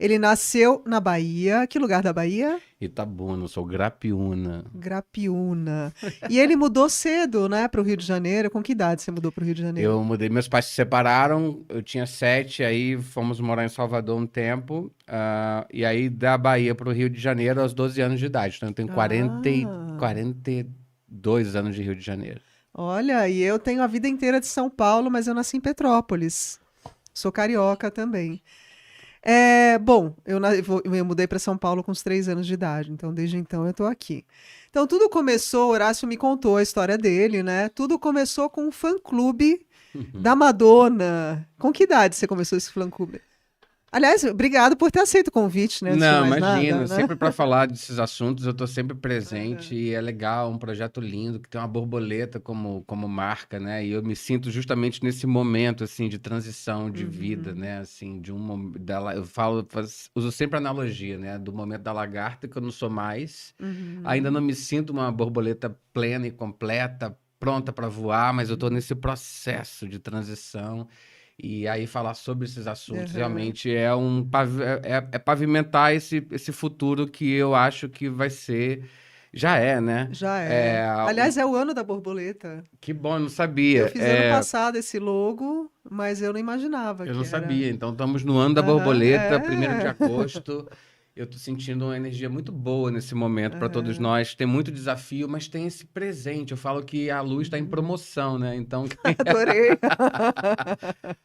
Ele nasceu na Bahia. Que lugar da Bahia? Itabuna, eu sou Grapiúna. Grapiúna. E ele mudou cedo, né, para o Rio de Janeiro. Com que idade você mudou para o Rio de Janeiro? Eu mudei, meus pais se separaram, eu tinha 7, aí fomos morar em Salvador um tempo, e aí da Bahia para o Rio de Janeiro aos 12 anos de idade. Então eu tenho Ah, 42 anos de Rio de Janeiro. olha, e eu tenho a vida inteira de São Paulo, mas eu nasci em Petrópolis. Sou carioca também. Bom, eu mudei para São Paulo com uns 3 anos de idade, então desde então eu tô aqui. Então tudo começou, Horácio me contou a história dele, né? Tudo começou com um fã-clube da Madonna. Com que idade você começou esse fã-clube? Aliás, obrigado por ter aceito o convite, né? Antes de Não, mais nada, imagina, né? sempre para falar desses assuntos eu tô sempre presente Aham. e é legal, um projeto lindo que tem uma borboleta como marca, né? E eu me sinto justamente nesse momento assim de transição de vida, Uhum. né? Assim, de um dela, eu falo, uso sempre a analogia, né? Do momento da lagarta que eu não sou mais, ainda não Uhum. me sinto uma borboleta plena e completa, pronta para voar, mas eu tô nesse processo de transição. E aí falar sobre esses assuntos Aham. realmente é pavimentar esse futuro que eu acho que vai ser, já é, né? Já é. É, Aliás, é o ano da borboleta. que bom, eu não Eu sabia. fiz ano passado esse logo, mas eu não imaginava Eu que não era. sabia. Então, estamos no ano da Aham, borboleta, 1º de é. agosto. Eu estou sentindo uma energia muito boa nesse momento para todos Aham. nós. Tem muito desafio, mas tem esse presente. Eu falo que a luz está em Uhum. promoção, né? Então, Adorei.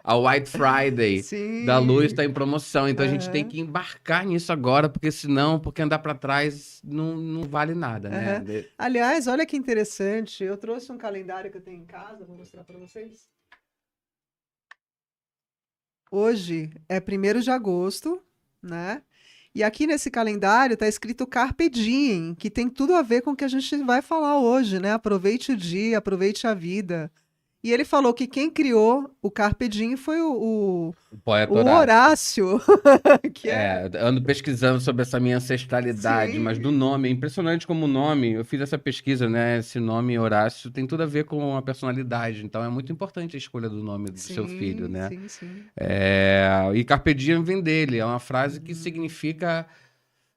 a White Friday da luz Sim. está em promoção. Então, a gente tem Aham. que embarcar nisso agora, porque senão, porque andar para trás não vale nada, né? Aham. Aliás, olha que interessante. Eu trouxe um calendário que eu tenho em casa, vou mostrar para vocês. Hoje é 1º de agosto, né? E aqui nesse calendário está escrito Carpe Diem, que tem tudo a ver com o que a gente vai falar hoje, né? Aproveite o dia, aproveite a vida. E ele falou que quem criou o Carpe Diem foi O o poeta Horácio. Horácio, que é. É, ando pesquisando sobre essa minha ancestralidade, mas do Sim. nome, é impressionante como o nome, eu fiz essa pesquisa, né? Esse nome Horácio tem tudo a ver com a personalidade, então é muito importante a escolha do nome do seu filho, Sim, né? sim, sim. E Carpe Diem vem dele, é uma frase que Uhum, significa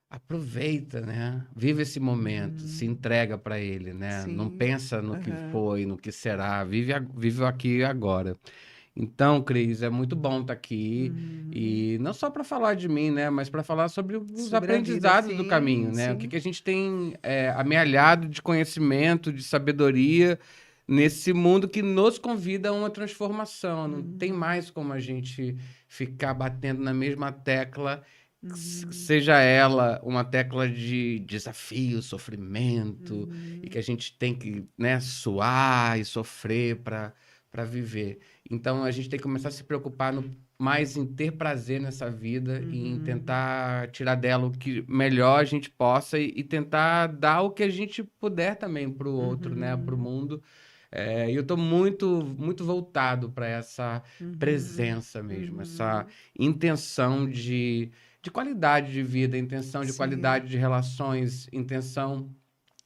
aproveita, né? Vive esse momento, se uhum, entrega para ele, né? Não sim. pensa no que Aham, foi, no que será, vive o aqui e agora. Então, Cris, é muito bom estar aqui uhum. e não só para falar de mim, né, mas para falar sobre os Sobre a vida, aprendizados do caminho, sim, né? O que sim. que a gente tem amealhado de conhecimento, de sabedoria nesse mundo que nos convida a uma transformação. Não tem Uhum, mais como a gente ficar batendo na mesma tecla, uhum, seja ela uma tecla de desafio, sofrimento, e que uhum, a gente tem que, né, suar e sofrer para viver. Então a gente tem que começar a se preocupar mais em ter prazer nessa vida e em uhum, tentar tirar dela o que melhor a gente possa e tentar dar o que a gente puder também para o outro, né, para o uhum, mundo. E eu estou muito, muito voltado para essa uhum, presença mesmo, essa uhum. intenção de qualidade de vida, intenção de Sim. qualidade de relações, intenção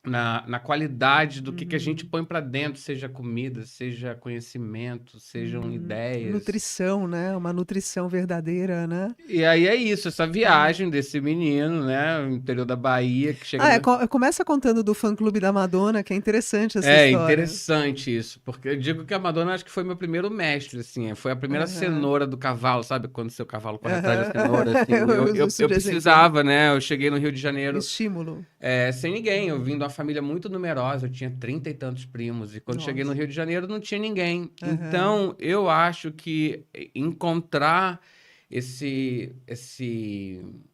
na qualidade do que a gente Uhum, põe para dentro, seja comida, seja conhecimento, sejam uhum. ideias. Nutrição, né? Uma nutrição verdadeira, né? E aí é isso, essa Uhum. viagem desse menino, né, no interior da Bahia, que chega Ah, no... começa contando do fã-clube da Madonna, que é interessante essa É história. interessante isso, porque eu digo que a Madonna acho que foi meu primeiro mestre, assim, foi a primeira Aham, cenoura do cavalo, sabe? Quando seu cavalo corre atrás da aham. cenoura, assim, Eu eu, uso eu, isso eu de exemplo. precisava, né? Eu cheguei no Rio de Janeiro Estímulo. sem ninguém, eu vim de uma família muito numerosa, eu tinha 30 e tantos primos, e quando cheguei no Nossa. Rio de Janeiro não tinha ninguém. Aham. Então, eu acho que encontrar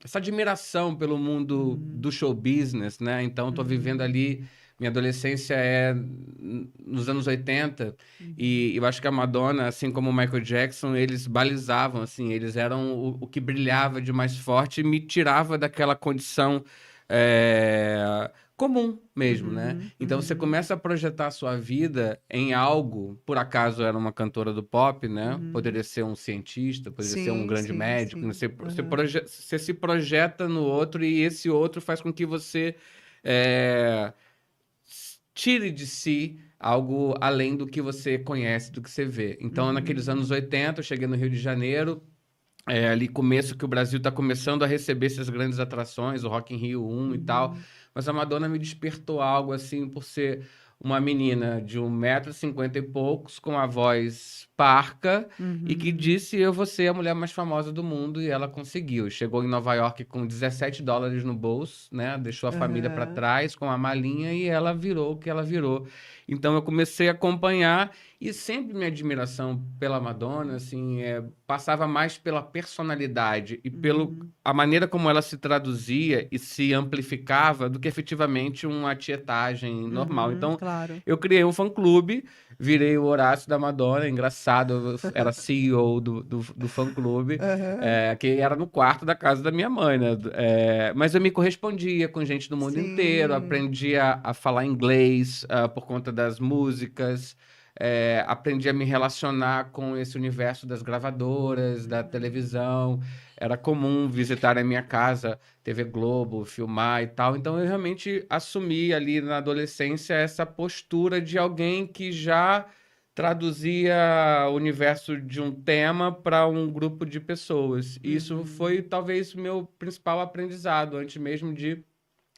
essa admiração pelo mundo Uhum, do show business, né? Então, estou vivendo uhum, ali, minha adolescência é nos anos 80, uhum. e eu acho que a Madonna, assim como o Michael Jackson, eles balizavam, assim, eles eram o que brilhava de mais forte e me tirava daquela condição comum mesmo, né? Uhum, Então você uhum, começa a projetar a sua vida em algo, por acaso era uma cantora do pop, né? uhum. Poderia ser um cientista, poderia ser um Sim, grande sim, médico, né? sim. Aham. Você se projeta no outro e esse outro faz com que você é, tire de si algo além do que você conhece, do que você vê. Então, naqueles Uhum, anos 80, eu cheguei no Rio de Janeiro, ali começo que o Brasil está começando a receber essas grandes atrações, o Rock in Rio 1 e tal, mas a Madonna me despertou algo assim por ser uma menina de 1,50 m e poucos, com a voz parca, e que disse: eu vou ser a mulher mais famosa do mundo, e ela conseguiu. Chegou em Nova York com $17 no bolso, né? Deixou a família para Aham. trás com a malinha e ela virou o que ela virou. Então eu comecei a acompanhar e sempre minha admiração pela Madonna, assim, passava mais pela personalidade e pelo a maneira como ela se traduzia e se amplificava do que efetivamente uma tietagem normal. Então, Claro. eu criei um fã-clube, virei o Horácio da Madonna, engraçado, eu era CEO do fã-clube, Aham. que era no quarto da casa da minha mãe, né? Mas eu me correspondia com gente do mundo inteiro, Sim. aprendi a falar inglês, por conta das músicas, aprendi a me relacionar com esse universo das gravadoras, da televisão. Era comum visitar a minha casa, TV Globo, filmar e tal. Então eu realmente assumi ali na adolescência essa postura de alguém que já traduzia o universo de um tema para um grupo de pessoas. E isso foi talvez o meu principal aprendizado, antes mesmo de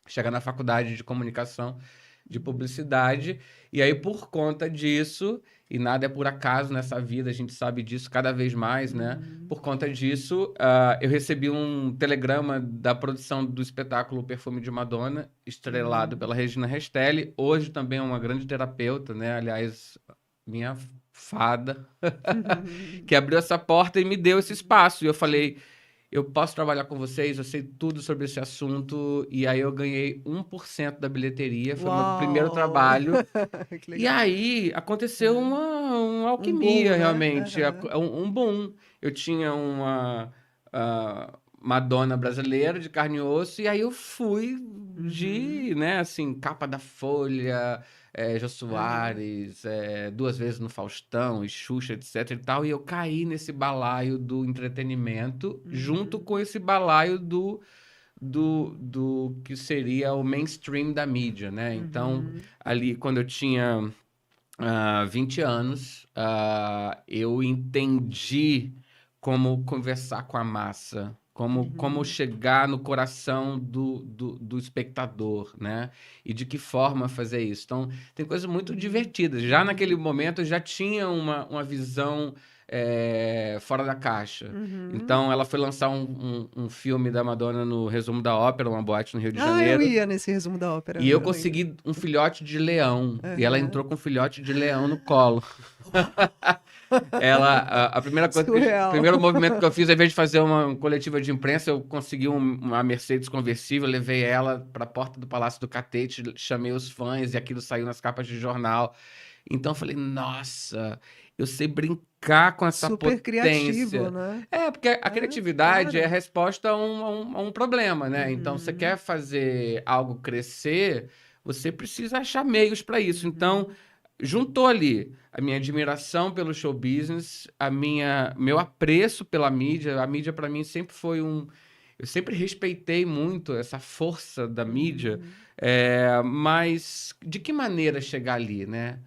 chegar na faculdade de comunicação, de publicidade. E aí, por conta disso, e nada é por acaso nessa vida, a gente sabe disso cada vez mais, né? Por conta disso, eu recebi um telegrama da produção do espetáculo Perfume de Madonna, estrelado pela Regina Restelli. Hoje também é uma grande terapeuta, né? Aliás, minha fada, que abriu essa porta e me deu esse espaço. E eu falei: eu posso trabalhar com vocês, eu sei tudo sobre esse assunto. E aí eu ganhei 1% da bilheteria, foi meu primeiro Uau! trabalho. Que E legal. aí aconteceu uma Um boom, alquimia, né? realmente, Aham. um boom. Eu tinha uma Madonna brasileira de carne e osso, e aí eu fui Uhum. né, assim, capa da Folha, Jô Aham. Soares, 2 vezes no Faustão, e Xuxa, etc e tal, e eu caí nesse balaio do entretenimento, junto com esse balaio do que seria o mainstream da mídia, né? Então, Uhum. ali, quando eu tinha 20 anos, eu entendi como conversar com a massa, como Uhum. chegar no coração do espectador, né? E de que forma fazer isso. Então, tem coisas muito divertidas. Já naquele momento, eu já tinha uma visão fora da caixa. Uhum. Então, ela foi lançar um filme da Madonna no Resumo da Ópera, uma boate no Rio de Ah, eu Janeiro. ia nesse resumo da ópera, E eu eu lembro. consegui um filhote de leão. E ela Aham. entrou com um filhote de leão no colo. A primeira coisa o Surreal. primeiro movimento que eu fiz, ao invés de fazer uma coletiva de imprensa, eu consegui uma Mercedes conversível, levei ela para a porta do Palácio do Catete, chamei os fãs e aquilo saiu nas capas de jornal. Então eu falei: nossa, eu sei brincar com essa Super criativo, potência. né? Porque a É, criatividade é a claro. resposta a um problema, né? Então, você quer fazer algo crescer, você precisa achar meios para isso. Então, juntou ali a minha admiração pelo show business, meu apreço pela mídia. A mídia, para mim, sempre foi eu sempre respeitei muito essa força da mídia, mas de que maneira chegar ali, né?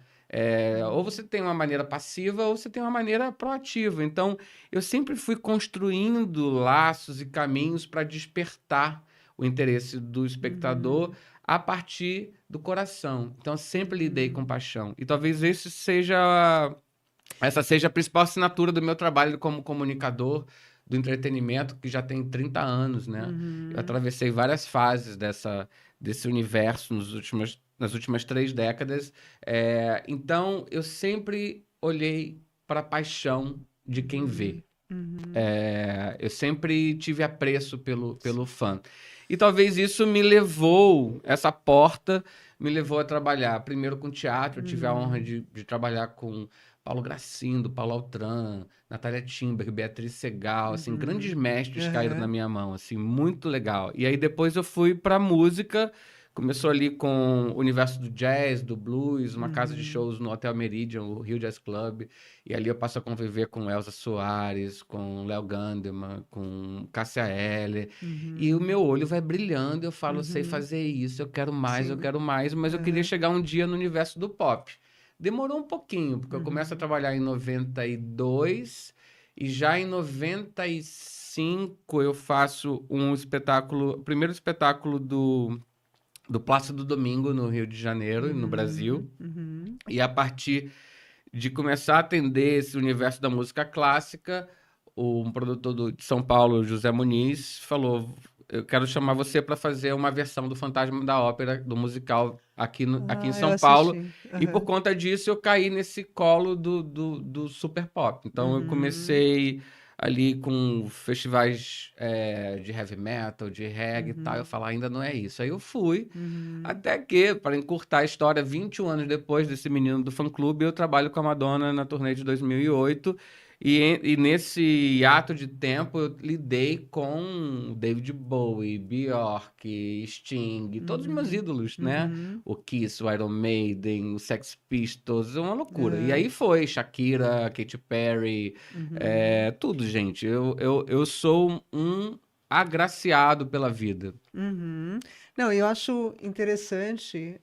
Ou você tem uma maneira passiva ou você tem uma maneira proativa. Então, eu sempre fui construindo laços e caminhos para despertar o interesse do espectador a partir do coração. Então, eu sempre lidei com paixão. E talvez essa seja a principal assinatura do meu trabalho como comunicador do entretenimento, que já tem 30 anos, né? Eu Uhum. atravessei várias fases desse universo nas últimas 3 décadas. Então, eu sempre olhei para a paixão de quem Uhum. vê. Uhum. Eu sempre tive apreço pelo fã. E talvez isso essa porta me levou a trabalhar primeiro com teatro. Eu tive a honra Uhum. de trabalhar com Paulo Gracindo, Paulo Altran, Natália Timber, Beatriz Segal, assim, grandes Uhum. mestres caíram na Aham. minha mão, assim, muito legal. E aí depois eu fui para música. Começou ali com o universo do jazz, do blues, uma casa de Uhum. shows no Hotel Meridian, o Rio Jazz Club. E ali eu passo a conviver com Elza Soares, com Léo Gandeman, com Cássia Eller. E o Uhum. meu olho vai brilhando, eu falo: eu sei Uhum. fazer isso, eu Sim. quero mais, mas eu queria Aham. chegar um dia no universo do pop. Demorou um pouquinho, porque eu começo a Uhum. trabalhar em 92, E já em 95 eu faço um espetáculo, o primeiro espetáculo do Plácido Domingo, no Rio de Janeiro, no Brasil. E a partir de começar a atender esse universo da música clássica, um produtor de São Paulo, José Muniz, falou: eu quero chamar você para fazer uma versão do Fantasma da Ópera, do musical, aqui em Ah, eu São Paulo. assisti. E por Aham. conta disso eu caí nesse colo do super pop. Então eu Uhum. comecei ali com festivais de heavy metal, de reggae e tal. Eu Uhum. falava, ainda não é isso. Aí eu fui, Uhum. até que, para encurtar a história, 21 anos depois desse menino do fã-clube, eu trabalho com a Madonna na turnê de 2008. E nesse ato de tempo eu lidei com David Bowie, Bjork, Sting, todos os meus Uhum. ídolos, né? Uhum. O Kiss, o Iron Maiden, o Sex Pistols, é uma loucura. E É. aí foi Shakira, Katy Perry, Uhum. tudo, gente. Eu sou um agraciado pela vida. Uhum. Não, eu acho interessante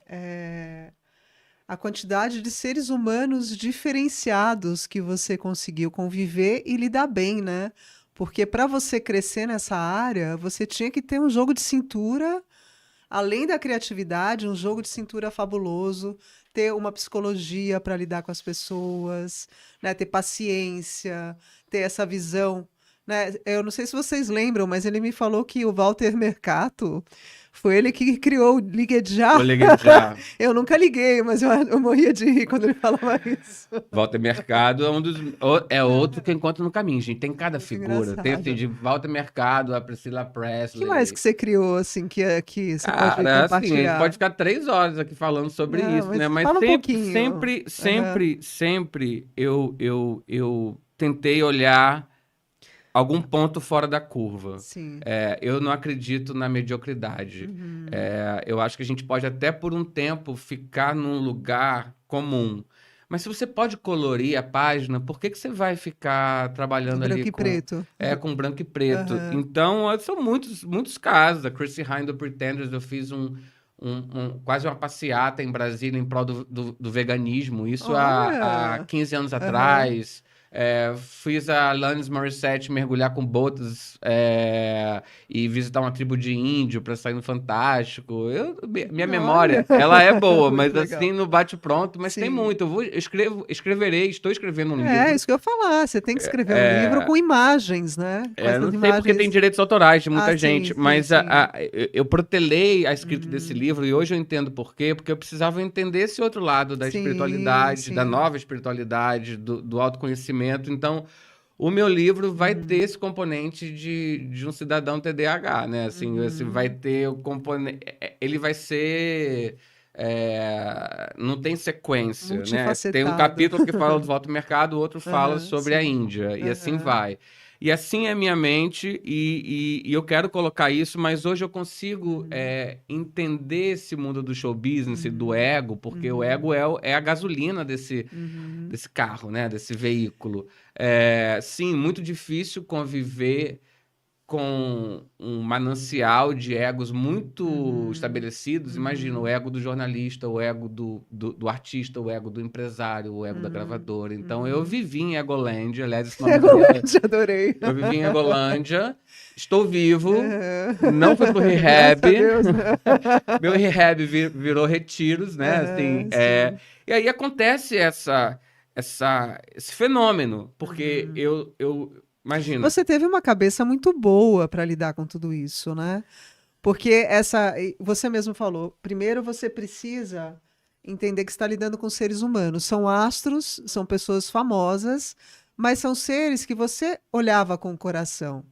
a quantidade de seres humanos diferenciados que você conseguiu conviver e lidar bem, né? Porque para você crescer nessa área, você tinha que ter um jogo de cintura, além da criatividade, um jogo de cintura fabuloso, ter uma psicologia para lidar com as pessoas, né? Ter paciência, ter essa visão, né? Eu não sei se vocês lembram, mas ele me falou que o Walter Mercado foi ele que criou o Ligue Vou Já. ligar já. Eu nunca liguei, mas eu morria de rir quando ele falava isso. Walter Mercado é outro que eu encontro no caminho, gente. Tem cada Muito figura. Tem assim, engraçado. de Walter Mercado a Priscila Que mais que Presley. você criou, assim, que você pode Cara, assim, a gente pode compartilhar? ficar 3 horas aqui falando sobre Não, isso, né? mas Mas fala um sempre, pouquinho. sempre, Aham. sempre, sempre eu tentei olhar algum ponto fora da curva. Sim. Eu não acredito na mediocridade. Uhum. Eu acho que a gente pode até por um tempo ficar num lugar comum. Mas se você pode colorir a página, por que que você vai ficar trabalhando ali Branco e preto. com branco e preto? Aham. Então, são muitos, muitos casos. A Chrissie Hynde do Pretenders, eu fiz quase uma passeata em Brasília em prol do veganismo. Isso há Olha. 15 anos Aham. atrás. Fiz a Alanis Morissette mergulhar com botas e visitar uma tribo de índio para sair no Fantástico. Minha Olha. memória, ela é boa, Muito mas assim legal. não bate pronto. Mas tem Sim. muito. Escreverei, estou escrevendo um É, livro. isso que eu ia falar. Você tem que escrever um livro É, com imagens, né? Com essas não sei porque tem imagens. direitos autorais de Ah, muita sim, gente, sim, mas sim. eu protelei a escrita desse Uhum. livro e hoje eu entendo por quê, porque eu precisava entender esse outro lado da Sim, espiritualidade, da sim. nova espiritualidade, do autoconhecimento. Então, o meu livro vai ter Uhum. esse componente de um cidadão TDAH, né? Assim, vai Uhum. ter o componente. Ele vai ser. Não tem sequência, né? Tem um Multifacetado. capítulo que fala do voto ao mercado, o outro fala Aham, sobre a sim. Índia, e assim Aham. vai. E assim é a minha mente, e eu quero colocar isso, mas hoje eu consigo Uhum. entender esse mundo do show business e do Uhum. ego, porque o Uhum. ego é a gasolina desse, Uhum. desse carro, né? Desse veículo. Sim, muito difícil conviver com um manancial de egos muito Uhum. estabelecidos. Imagina o Uhum. ego do jornalista, o ego do artista, o ego do empresário, o ego da Uhum. gravadora. Então eu Uhum. vivi em Egolândia, aliás, esse nome do livro. Golete, adorei. Eu vivi em Egolândia, estou vivo, Aham. não fui pro Graças a rehab. Deus. Meu rehab virou retiros, né? Assim, Aham, sim. e aí acontece esse fenômeno, porque Uhum. eu imagina. Você teve uma cabeça muito boa para lidar com tudo isso, né? Porque você mesmo falou, primeiro você precisa entender que está lidando com seres humanos. São astros, são pessoas famosas, mas são seres que você olhava com o coração.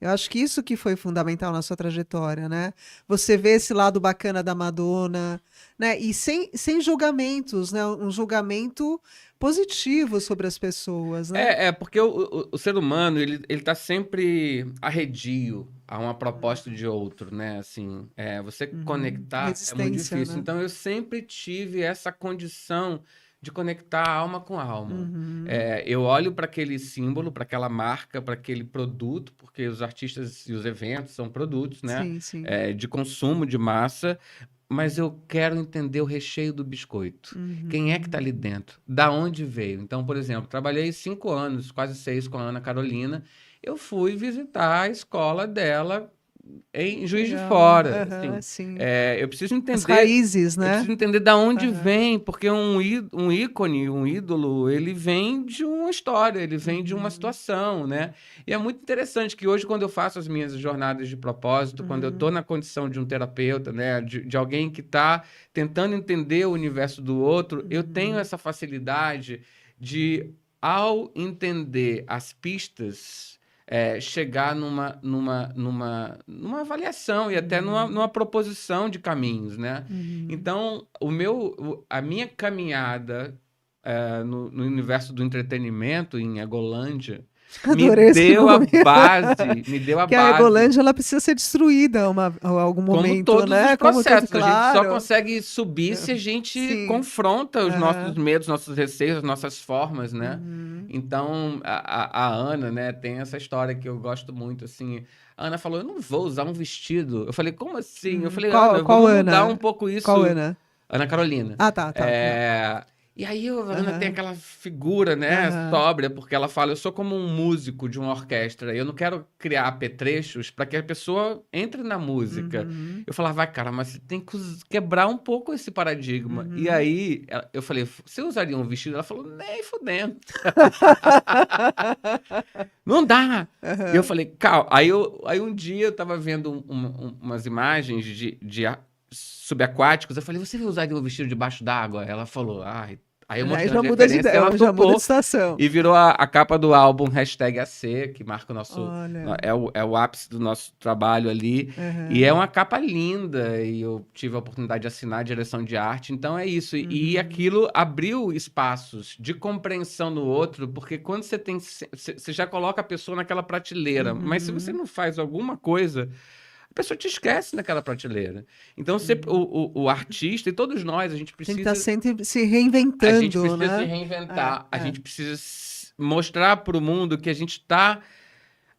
Eu acho que isso que foi fundamental na sua trajetória, né? Você vê esse lado bacana da Madonna, né? E sem julgamentos, né? Um julgamento positivo sobre as pessoas, né? Porque o ser humano, ele tá sempre arredio a uma proposta de outro, né? Assim, você Uhum. conectar é muito Resistência, difícil. né? Então, eu sempre tive essa condição de conectar alma com alma. Uhum. Eu olho para aquele símbolo, para aquela marca, para aquele produto, porque os artistas e os eventos são produtos, né? Sim, sim. De consumo de massa. mas eu quero entender o recheio do biscoito. Quem é que está ali dentro? Da onde veio? Então, por exemplo, trabalhei 5 anos, quase 6, com a Ana Carolina. Eu fui visitar a escola dela em Juiz de Legal. Fora. Aham, Assim, sim. eu preciso As entender. raízes, Eu né? preciso entender da onde Aham. vem, porque um ícone, um ídolo, ele vem de uma história, ele vem de uma situação, né? E é muito interessante que hoje, quando eu faço as minhas jornadas de propósito, quando eu estou na condição de um terapeuta, né, de alguém que está tentando entender o universo do outro, eu tenho essa facilidade de, ao entender as pistas, chegar numa avaliação e até numa proposição de caminhos, né? Então, a minha caminhada no universo do entretenimento em Egolândia Adorei esse nome. me deu a Que a base. Egolândia ela precisa ser destruída a algum Como momento, todos os né? Como todo, processos, a gente só claro. consegue subir se a gente Sim. confronta os nossos Aham. medos, nossos receios, as nossas formas, né? Então, a Ana, né, tem essa história que eu gosto muito, assim. A Ana falou, eu não vou usar um vestido. Eu falei, como assim? Eu falei, Ana, Qual vamos mudar um Ana? pouco Qual isso. Ana? Ana Carolina. Ah, tá. E aí a Ana tem Aham. aquela figura, né, Aham. sóbria, porque ela fala, eu sou como um músico de uma orquestra, eu não quero criar apetrechos para que a pessoa entre na música. Uhum. Eu falava, vai, cara, mas você tem que quebrar um pouco esse paradigma. E Uhum. aí eu falei, você usaria um vestido? Ela falou, nem fudendo. Não dá! E eu Aham. falei, calma. Aí um dia eu tava vendo umas imagens de subaquáticos. Eu falei, você vai usar um vestido debaixo d'água? Ela falou, ai. Aí eu Aí mostrei já as muda de referências e ela ideia, já muda de topou. estação. E virou a capa do álbum #AC, que marca o nosso. Olha. É o ápice do nosso trabalho ali. E Aham. é uma capa linda. E eu tive a oportunidade de assinar a direção de arte. Então é isso. E aquilo abriu espaços de compreensão no outro, porque quando você tem. Você já coloca a pessoa naquela prateleira. Mas se você não faz alguma coisa, a pessoa te esquece naquela prateleira. Então, o artista e todos nós, Tem que estar precisa sempre se a gente reinventando, precisa se né? reinventar, a É. gente precisa mostrar para o mundo que a gente está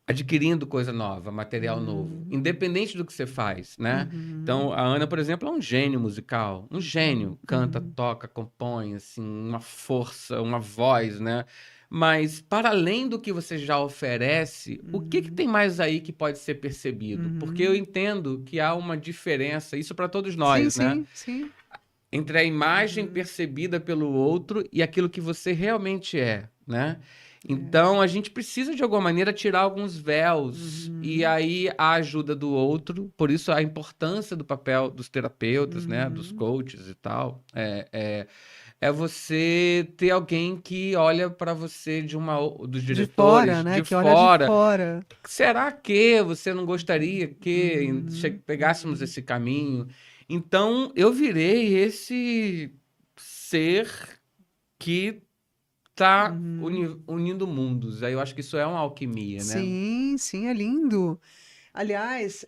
adquirindo coisa nova, material novo, independente do que você faz, né? Então, a Ana, por exemplo, é um gênio musical, um gênio, canta, toca, compõe, assim, uma força, uma voz, né? Mas, para além do que você já oferece, o que tem mais aí que pode ser percebido? Porque eu entendo que há uma diferença, isso para todos Sim, nós, né? sim. Entre a imagem percebida pelo outro e aquilo que você realmente é, né? Então, a gente precisa, de alguma maneira, tirar alguns véus. E aí, a ajuda do outro, por isso a importância do papel dos terapeutas, né? Dos coaches e tal, é você ter alguém que olha para você dos De fora, diretores, né? de Que olha de fora. fora. Será que você não gostaria que pegássemos esse caminho? Então, eu virei esse ser que está unindo mundos. Aí eu acho que isso é uma alquimia, né? Sim, é lindo. Aliás,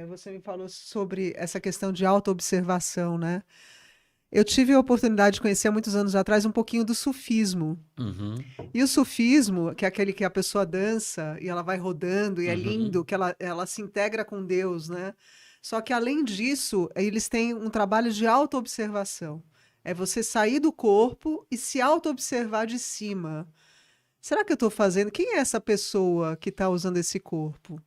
você me falou sobre essa questão de autoobservação, né? Eu tive a oportunidade de conhecer há muitos anos atrás um pouquinho do sufismo. Uhum, E o sufismo, que é aquele que a pessoa dança e ela vai rodando e é uhum, lindo, que ela se integra com Deus, né? Só que além disso, eles têm um trabalho de autoobservação. É você sair do corpo e se autoobservar de cima. Será que eu estou fazendo? Quem é essa pessoa que está usando esse corpo?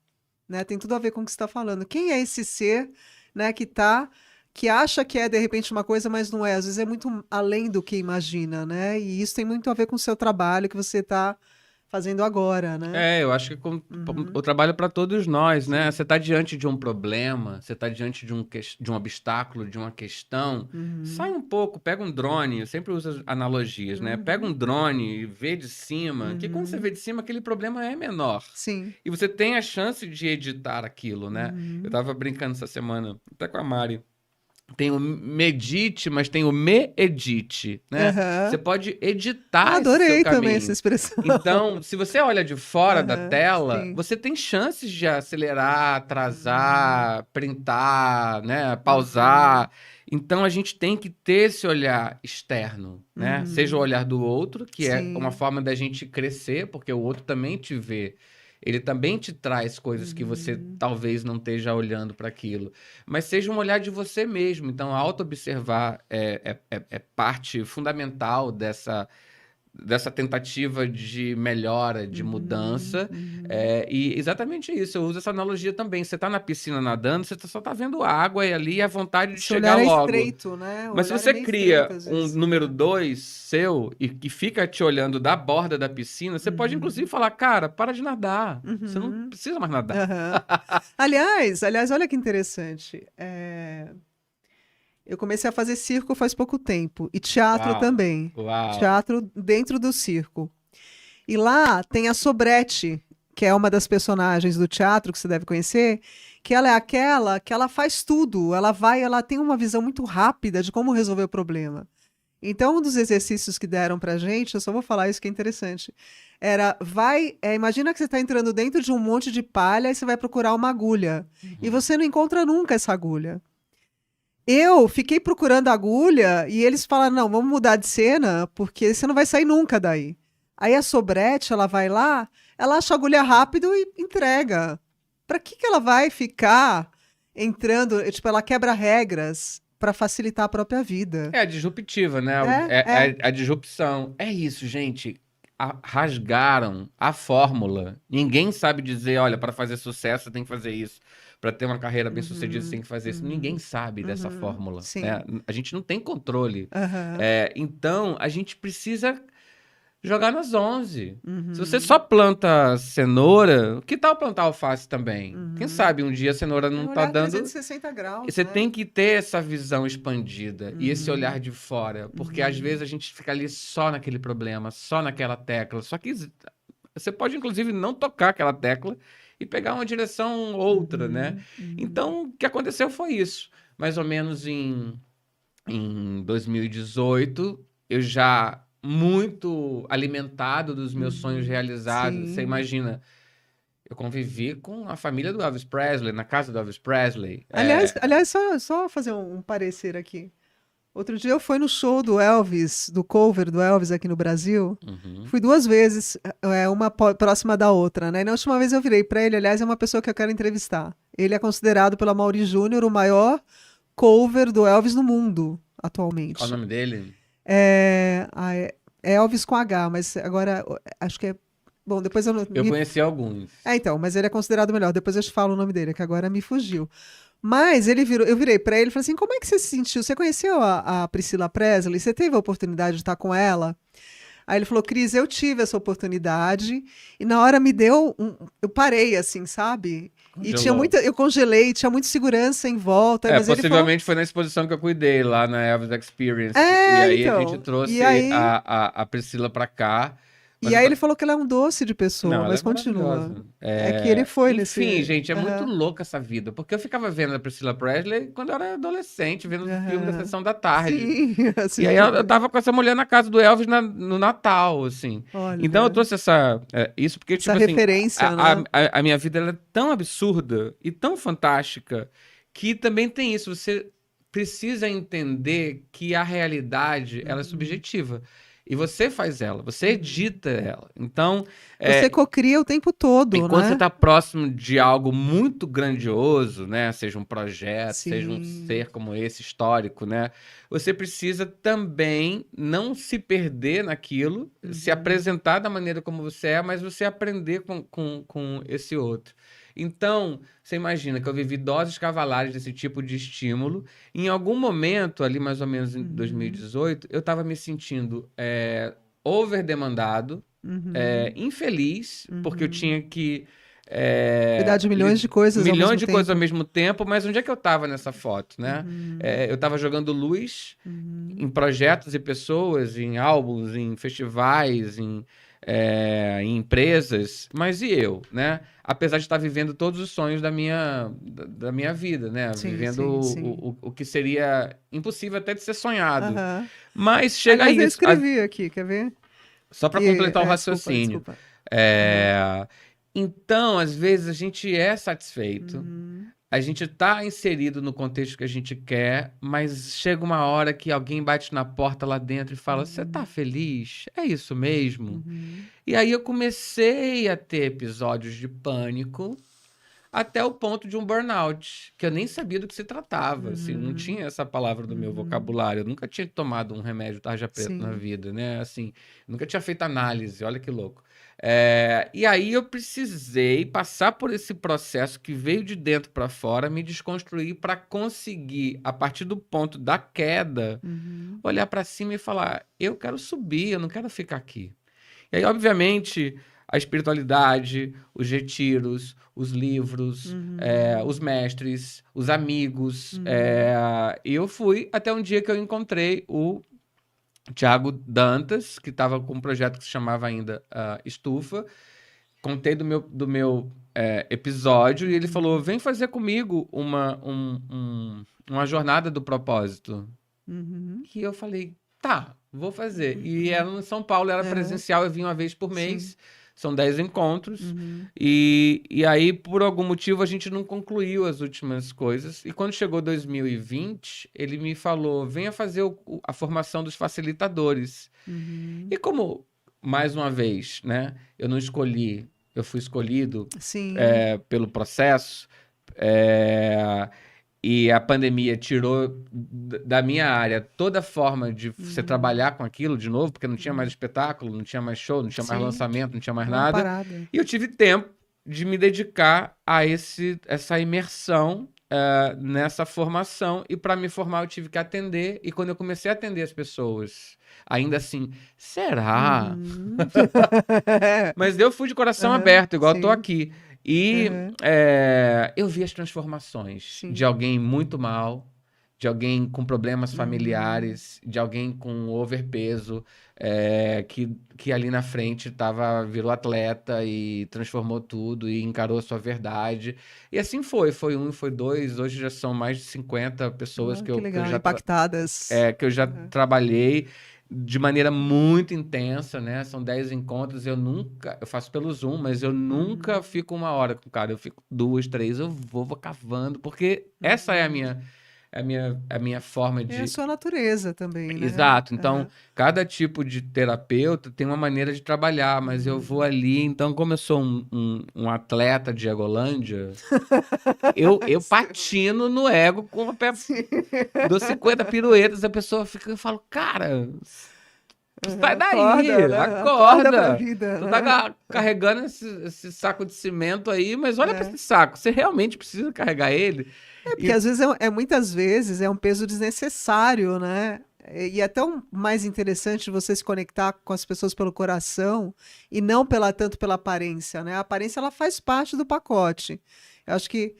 Né? Tem tudo a ver com o que você está falando. Quem é esse ser, né, que acha que é de repente uma coisa, mas não é. Às vezes é muito além do que imagina, né? E isso tem muito a ver com o seu trabalho que você está fazendo agora, né? eu acho que o trabalho para todos nós, né? Sim. Você está diante de um problema, você está diante de um obstáculo, de uma questão. Sai um pouco, pega um drone. Eu sempre uso analogias, né? Pega um drone e vê de cima, que quando você vê de cima, aquele problema é menor. Sim. E você tem a chance de editar aquilo, né? Eu tava brincando essa semana, até com a Mari. Tem o Medite, mas tem o Me-Edite, né? Você Aham. pode editar esse seu Adorei também essa caminho. expressão. Então, se você olha de fora da Aham. tela, Sim. você tem chances de acelerar, atrasar, printar, né? Pausar. Então, a gente tem que ter esse olhar externo, né? Seja o olhar do outro, que é uma Sim. forma da gente crescer, porque o outro também te vê. ele também te traz coisas que você talvez não esteja olhando para aquilo. Mas seja um olhar de você mesmo. Então, auto-observar é parte fundamental dessa tentativa de melhora, de mudança. E exatamente isso, eu uso essa analogia também. Você está na piscina nadando, você só está vendo água e ali a vontade de Esse chegar olhar é logo. estreito, né? O Mas se olhar é você meio cria estreito, às um vezes. número 2 seu e que fica te olhando da borda da piscina, você pode inclusive falar, cara, para de nadar. Você não precisa mais nadar. Aham. Aliás, olha que interessante. Eu comecei a fazer circo faz pouco tempo. E teatro Uau, também. uau. Teatro dentro do circo. E lá tem a Sobrete, que é uma das personagens do teatro que você deve conhecer, que ela é aquela que ela faz tudo. Ela tem uma visão muito rápida de como resolver o problema. Então, um dos exercícios que deram pra gente, eu só vou falar isso que é interessante, era, imagina que você está entrando dentro de um monte de palha e você vai procurar uma agulha. E você não encontra nunca essa agulha. Eu fiquei procurando a agulha e eles falaram, não, vamos mudar de cena, porque você não vai sair nunca daí. Aí a Sobrete, ela vai lá, ela acha a agulha rápido e entrega. Pra que ela vai ficar entrando, tipo, ela quebra regras para facilitar a própria vida. É a disruptiva, né? É. A disrupção. É isso, gente. Rasgaram a fórmula. Ninguém sabe dizer, olha, para fazer sucesso você tem que fazer isso. Para ter uma carreira bem-sucedida você tem que fazer isso. Ninguém sabe dessa fórmula, Sim. né? A gente não tem controle. Aham. Então, a gente precisa jogar nas 11. Se você só planta cenoura, que tal plantar alface também? Quem sabe um dia a cenoura não tá Olhar dando... 360 graus, E você né? tem que ter essa visão expandida e esse olhar de fora, porque às vezes a gente fica ali só naquele problema, só naquela tecla, só que você pode inclusive não tocar aquela tecla e pegar uma direção outra, né? Então, o que aconteceu foi isso. Mais ou menos em 2018, eu já muito alimentado dos meus sonhos realizados. Você Sim. imagina, eu convivi com a família do Elvis Presley, na casa do Elvis Presley. Aliás, só fazer um parecer aqui. Outro dia eu fui no show do Elvis, do cover do Elvis aqui no Brasil. Fui 2 vezes, uma próxima da outra, né? E na última vez eu virei para ele, aliás, é uma pessoa que eu quero entrevistar. Ele é considerado pela Mauri Júnior o maior cover do Elvis no mundo, atualmente. Qual o nome dele? É Elvis com H, mas agora acho que é. Bom, depois eu não. Eu conheci alguns. Então, mas ele é considerado o melhor. Depois eu te falo o nome dele, que agora me fugiu. Mas eu virei pra ele e falei assim: como é que você se sentiu? Você conheceu a Priscila Presley? Você teve a oportunidade de estar com ela? Aí ele falou: Cris, eu tive essa oportunidade e na hora me deu eu parei assim, sabe? E tinha Congelou. eu congelei, tinha muita segurança em volta. Mas ele falou, Possivelmente foi na exposição que eu cuidei, lá na Elvis Experience. É, E aí a então. gente trouxe E aí- a Priscila pra cá. Mas E eu aí tô- ele falou que ela é um doce de pessoa, Não, ela mas é continua. maravilhosa. É que ele foi Enfim, nesse. gente, é muito Aham. louca essa vida. Porque eu ficava vendo a Priscila Presley quando eu era adolescente, vendo o filme da Aham. Sessão da Tarde. Sim, E assisti. aí eu tava com essa mulher na casa do Elvis no Natal, assim. Olha, Então eu trouxe isso porque, essa tipo assim, referência, né? a minha vida ela é tão absurda e tão fantástica que também tem isso. Você precisa entender que a realidade, ela é subjetiva. E você faz ela, você edita ela. Então, Você cocria o tempo todo, e quando você né? está próximo de algo muito grandioso, né? Seja um projeto, seja um Sim. ser como esse, histórico, né? Você precisa também não se perder naquilo, se apresentar da maneira como você é, mas você aprender com esse outro. Então, você imagina que eu vivi doses cavalares desse tipo de estímulo. Em algum momento, ali mais ou menos em 2018, eu estava me sentindo overdemandado, infeliz, porque eu tinha que Cuidar de milhões de coisas ao milhões mesmo de coisas ao tempo. mesmo tempo, mas onde é que eu estava nessa foto, né? Eu estava jogando luz em projetos e pessoas, em álbuns, em festivais, em empresas, mas e eu, né? Apesar de estar vivendo todos os sonhos da minha vida, né? Sim, Vivendo sim, sim. o que seria impossível até de ser sonhado. Aham. Mas chega Aliás, eu isso. escrevi aqui, quer ver? Só para completar o Desculpa, raciocínio. desculpa. É, Então, às vezes, a gente é satisfeito, a gente tá inserido no contexto que a gente quer, mas chega uma hora que alguém bate na porta lá dentro e fala: "Você tá feliz? É isso mesmo?". Uhum. E aí eu comecei a ter episódios de pânico até o ponto de um burnout, que eu nem sabia do que se tratava, assim, não Uhum. tinha essa palavra no meu Uhum. vocabulário. Eu nunca tinha tomado um remédio tarja preta na Sim. vida, né? Assim, nunca tinha feito análise, olha que louco. E aí eu precisei passar por esse processo que veio de dentro para fora, me desconstruir para conseguir, a partir do ponto da queda, Uhum. olhar para cima e falar: eu quero subir, eu não quero ficar aqui. E aí, obviamente, a espiritualidade, os retiros, os livros, Uhum. os mestres, os amigos. Uhum. Eu fui até um dia que eu encontrei o Tiago Dantas, que estava com um projeto que se chamava ainda Estufa. Contei do meu episódio e ele falou: vem fazer comigo uma jornada do propósito. Uhum. Que eu falei, tá, vou fazer. E era em São Paulo, era Aham. presencial, eu vim uma vez por Sim. mês, são 10 encontros. Uhum. E aí, por algum motivo, a gente não concluiu as últimas coisas. E quando chegou 2020, ele me falou, venha fazer a formação dos facilitadores. Uhum. E como, mais uma vez, né, eu não escolhi, eu fui escolhido Sim. pelo processo, é, e a pandemia tirou da minha área toda forma de você Uhum. trabalhar com aquilo de novo, porque não tinha mais Uhum. espetáculo, não tinha mais show, não tinha mais Sim. lançamento, não tinha mais Deu uma nada. parada. E eu tive tempo de me dedicar a essa imersão nessa formação. E para me formar, eu tive que atender. E quando eu comecei a atender as pessoas, ainda assim, será? Uhum. Mas eu fui de coração Aham. aberto, igual eu tô Sim. aqui. E Aham. eu vi as transformações de Sim. alguém muito mal, de alguém com problemas Uhum. familiares, de alguém com overpeso, que ali na frente virou atleta e transformou tudo e encarou a sua verdade. E assim foi. Foi um, foi dois, hoje já são mais de 50 pessoas Ah, que que eu legal. já Impactadas. que eu já Aham. trabalhei de maneira muito intensa, né? São 10 encontros, eu faço pelo Zoom, mas eu nunca Uhum. fico uma hora com o cara, eu fico duas, três, eu vou cavando, porque essa é a Uhum. minha, a minha forma É a de. sua natureza também, né? Exato, então Aham. cada tipo de terapeuta tem uma maneira de trabalhar, mas eu vou Uhum. ali, então, como eu sou um atleta de Egolândia, eu patino no ego com o pé, Sim. dou 50 piruetas, a pessoa fica, eu falo, cara. Sai Aham. daí, Acorda, né? Acorda pra acorda. vida, Tu tá né? carregando esse saco de cimento aí, mas olha pra É. esse saco. Você realmente precisa carregar ele? É porque E, às vezes muitas vezes é um peso desnecessário, né? E é tão mais interessante você se conectar com as pessoas pelo coração e não tanto pela aparência, né? A aparência ela faz parte do pacote. Eu acho que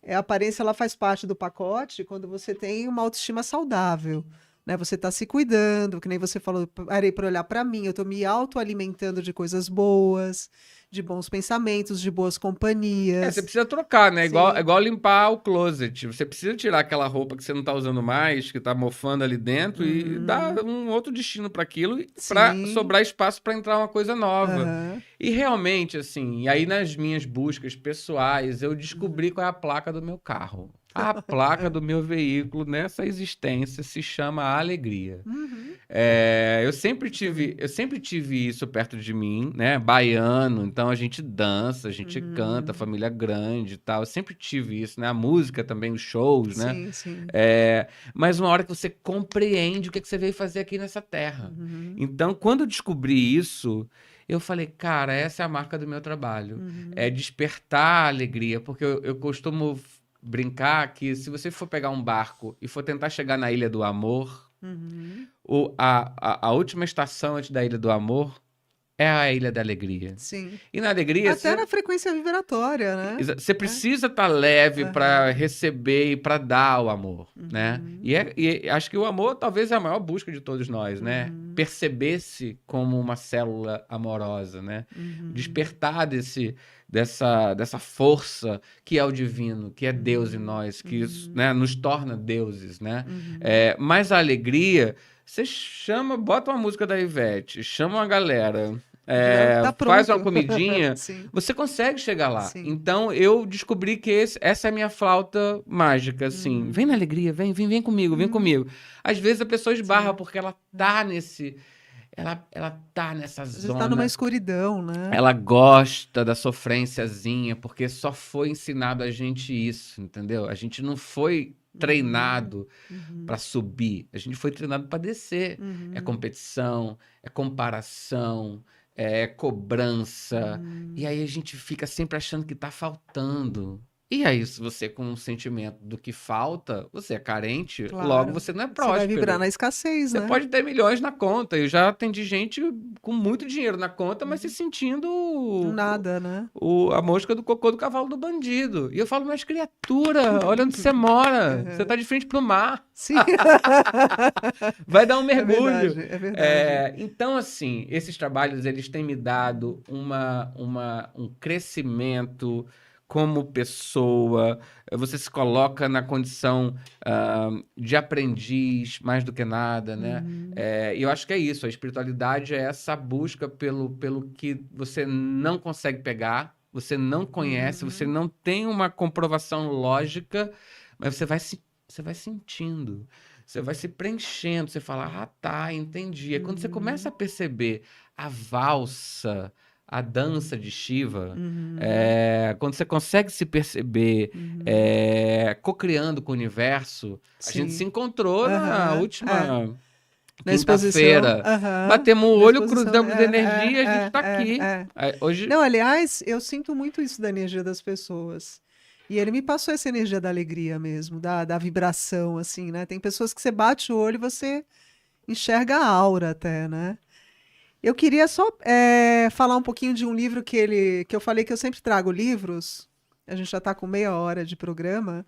a aparência ela faz parte do pacote quando você tem uma autoestima saudável, né? Você está se cuidando, que nem você falou, parei para olhar para mim, eu estou me autoalimentando de coisas boas, de bons pensamentos, de boas você companhias. precisa trocar, né? É Sim. igual limpar o closet. Você precisa tirar aquela roupa que você não tá usando mais, que tá mofando ali dentro e dar Uhum. um outro destino para aquilo, para Sim. sobrar espaço para entrar uma coisa nova. Aham. E realmente, assim, e aí nas minhas buscas pessoais, eu descobri Uhum. qual é a placa do meu carro. A placa do meu veículo nessa existência se chama alegria. Uhum. Eu sempre tive isso perto de mim, né? Baiano, então a gente dança, a gente canta, Uhum. família grande e tal. Eu sempre tive isso, né? A música também, os shows, né? Sim, sim. Mas uma hora que você compreende o que você veio fazer aqui nessa terra. Uhum. Então, quando eu descobri isso, eu falei, cara, essa é a marca do meu trabalho. É Uhum. despertar a alegria, porque eu costumo brincar que se você for pegar um barco e for tentar chegar na Ilha do Amor, Uhum. a última estação antes da Ilha do Amor é a Ilha da Alegria. Sim. E na alegria, Até na frequência vibratória, né? você É. precisa estar leve para Aham. receber e para dar o amor, né? Uhum. E acho que o amor talvez é a maior busca de todos nós, né? Uhum. Perceber-se como uma célula amorosa, né? Uhum. Despertar dessa força que é o divino, que é Deus em Uhum. nós, que isso, Uhum. né, nos torna deuses, né? Uhum. Mas a alegria, você chama, bota uma música da Ivete, chama uma galera. Já tá faz uma pronto. comidinha, Sim, você consegue chegar lá. sim. Então, eu descobri que essa é a minha flauta mágica, assim. Vem na alegria, vem comigo, vem comigo. Às vezes a pessoa esbarra Sim. porque ela tá nesse... Ela tá nessa Às vezes tá numa zona, escuridão, né? ela gosta da sofrênciazinha, porque só foi ensinado a gente isso, entendeu? A gente não foi treinado Uhum, para subir, a gente foi treinado para descer. É uhum, competição, é comparação, é cobrança. E uhum. aí a gente fica sempre achando que tá faltando. E aí, se você com um sentimento do que falta, você é carente, logo Claro. você não é Você vai vibrar próspero. na escassez, Você né? pode ter milhões na conta. Eu já atendi gente com muito dinheiro na conta, mas se Uhum. sentindo Nada, né? a mosca do cocô do cavalo do bandido. E eu falo, mas criatura, olha onde você mora. Você tá Aham. de frente pro mar. Sim. Vai dar um É mergulho. verdade, é verdade. Então, assim, esses trabalhos, eles têm me dado um crescimento como pessoa. Você se coloca na condição de aprendiz mais do que nada, né? Uhum, E eu acho que é isso. A espiritualidade é essa busca pelo que você não consegue pegar, você não conhece, você uhum, não tem uma comprovação lógica, mas você vai sentindo. Você vai se preenchendo, você fala, ah, tá, entendi. É quando você começa uhum, a perceber a valsa, a dança de Shiva, uhum, quando você consegue se perceber uhum. co-criando com o universo, a gente se Sim. encontrou na Aham, é. última Na exposição, quinta-feira, aham. batemos o Na olho, exposição, cruzamos energia e a gente está aqui. é. Hoje, Não, aliás, eu sinto muito isso da energia das pessoas. E ele me passou essa energia da alegria mesmo, da vibração, assim, né? Tem pessoas que você bate o olho e você enxerga a aura até, né? Eu queria só falar um pouquinho de um livro que eu falei que eu sempre trago livros. A gente já está com meia hora de programa.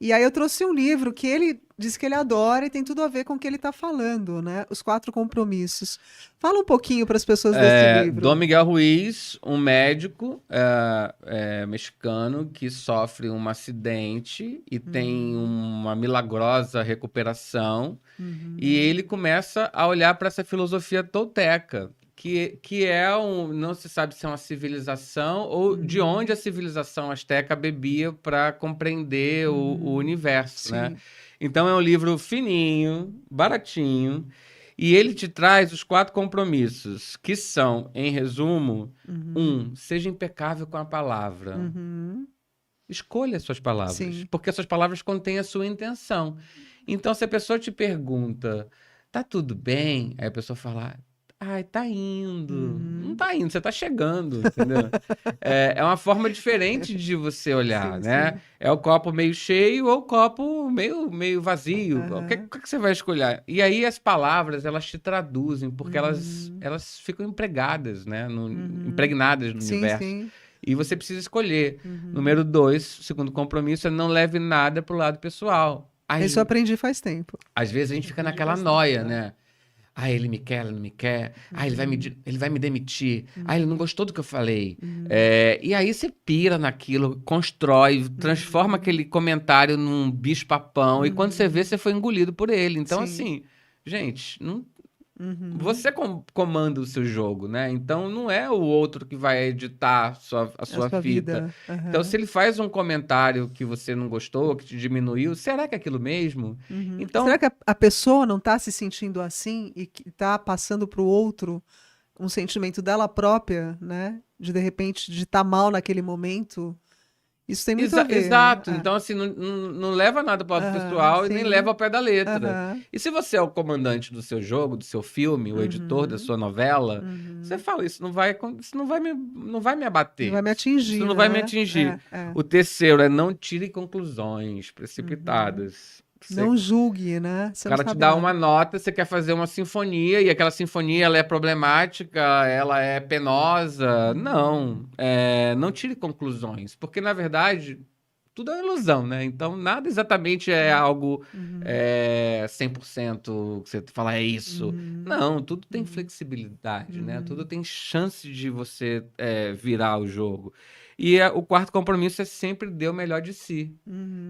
E aí eu trouxe um livro que ele diz que ele adora e tem tudo a ver com o que ele está falando, né? Os Quatro Compromissos. Fala um pouquinho para as pessoas desse Dom livro. Miguel Ruiz, um médico mexicano que sofre um acidente e tem Uhum, uma milagrosa recuperação. E uhum, ele começa a olhar para essa filosofia tolteca, que é não se sabe se é uma civilização ou de onde uhum, a civilização asteca bebia para compreender o universo, né? sim. Então é um livro fininho, baratinho, e ele te traz os quatro compromissos, que são, em resumo, Uhum, seja impecável com a palavra. uhum, Escolha as suas palavras, sim. porque as suas palavras contêm a sua intenção. Então, se a pessoa te pergunta, tá tudo bem? Aí a pessoa fala, ai, tá indo. Não Uhum. tá indo, você tá chegando, entendeu? É uma forma diferente de você olhar, Sim, né? sim. É o copo meio cheio ou o copo meio vazio. Aham. O que você vai escolher? E aí as palavras, elas te traduzem, porque Uhum, elas ficam empregadas, né? uhum. Impregnadas no Sim, universo. sim. E você precisa escolher. Uhum. Número 2, o segundo compromisso é não leve nada pro lado pessoal. Isso eu aprendi faz tempo. Às vezes a gente fica Aprendi naquela faz tempo. noia, né? Ah, ele me quer, ele não me quer. Ah, Uhum, ele vai me demitir. Ah, ele não uhum, gostou do que eu falei. uhum, E aí você pira naquilo, constrói, transforma uhum, aquele comentário num bicho-papão. E quando você vê, uhum. você foi engolido por ele. Então, Sim. assim, gente, não, Uhum. você comanda o seu jogo, né? Então não é o outro que vai editar a A sua sua fita. vida. Então, se Aham. ele faz um comentário que você não gostou, que te diminuiu, será que é aquilo mesmo? Uhum. Será Então, que a pessoa não está se sentindo assim e que está passando para o outro um sentimento dela própria, né? De repente, de estar mal naquele momento? Isso tem muito a ver. exato. Então, assim, não leva nada para o lado Aham, pessoal e nem leva sim. ao pé da letra. Aham. E se você é o comandante do seu jogo, do seu filme, o editor da Uhum. sua novela, você Uhum. fala, isso não vai me Não vai abater. me Isso atingir, não vai me né? atingir. É. O terceiro é não tire conclusões Uhum. precipitadas. Não julgue, né? O Você não cara te sabe dá uma nada. nota, você quer fazer uma sinfonia e aquela sinfonia ela é problemática, ela é penosa. Uhum. Não, não tire conclusões, porque na verdade tudo é uma ilusão, né? Então nada exatamente é algo Uhum. 100% que você fala é isso. Uhum. Não, tudo tem Uhum. flexibilidade, né? Tudo Uhum. tem chance de você virar o jogo. E o quarto compromisso é sempre dar o melhor de si.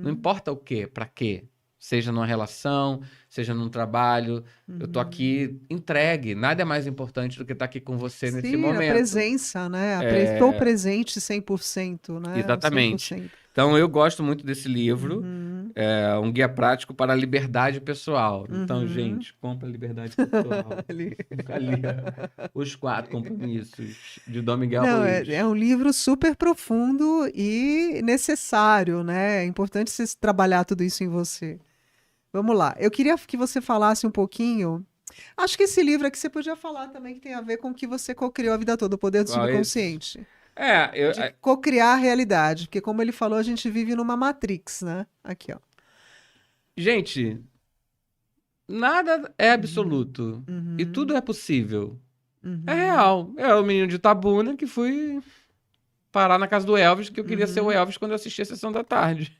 Não Uhum. importa o quê, para quê. Seja numa relação, seja num trabalho. Eu tô aqui entregue. Nada é mais importante do que estar aqui com você nesse Sim, a momento. presença, né? Estou presente 100%, né? Exatamente. 100%. Então, eu gosto muito desse livro. Uhum. É um guia prático para a liberdade pessoal. Então, Uhum. gente, compra a liberdade pessoal. Ali. Nunca li Os 4 Compromissos, de Dom Miguel Não, Ruiz. é um livro super profundo e necessário, né? É importante você trabalhar tudo isso em você. Vamos lá. Eu queria que você falasse um pouquinho. Acho que esse livro aqui você podia falar também que tem a ver com o que você cocriou a vida toda, o poder do Qual é esse? subconsciente. É, De cocriar a realidade, porque como ele falou, a gente vive numa Matrix, né? Aqui, ó. gente, nada é absoluto. E tudo é possível. É real. Eu era o menino de Itabuna que fui parar na casa do Elvis, que eu queria ser o Elvis quando eu assistia a Sessão da Tarde.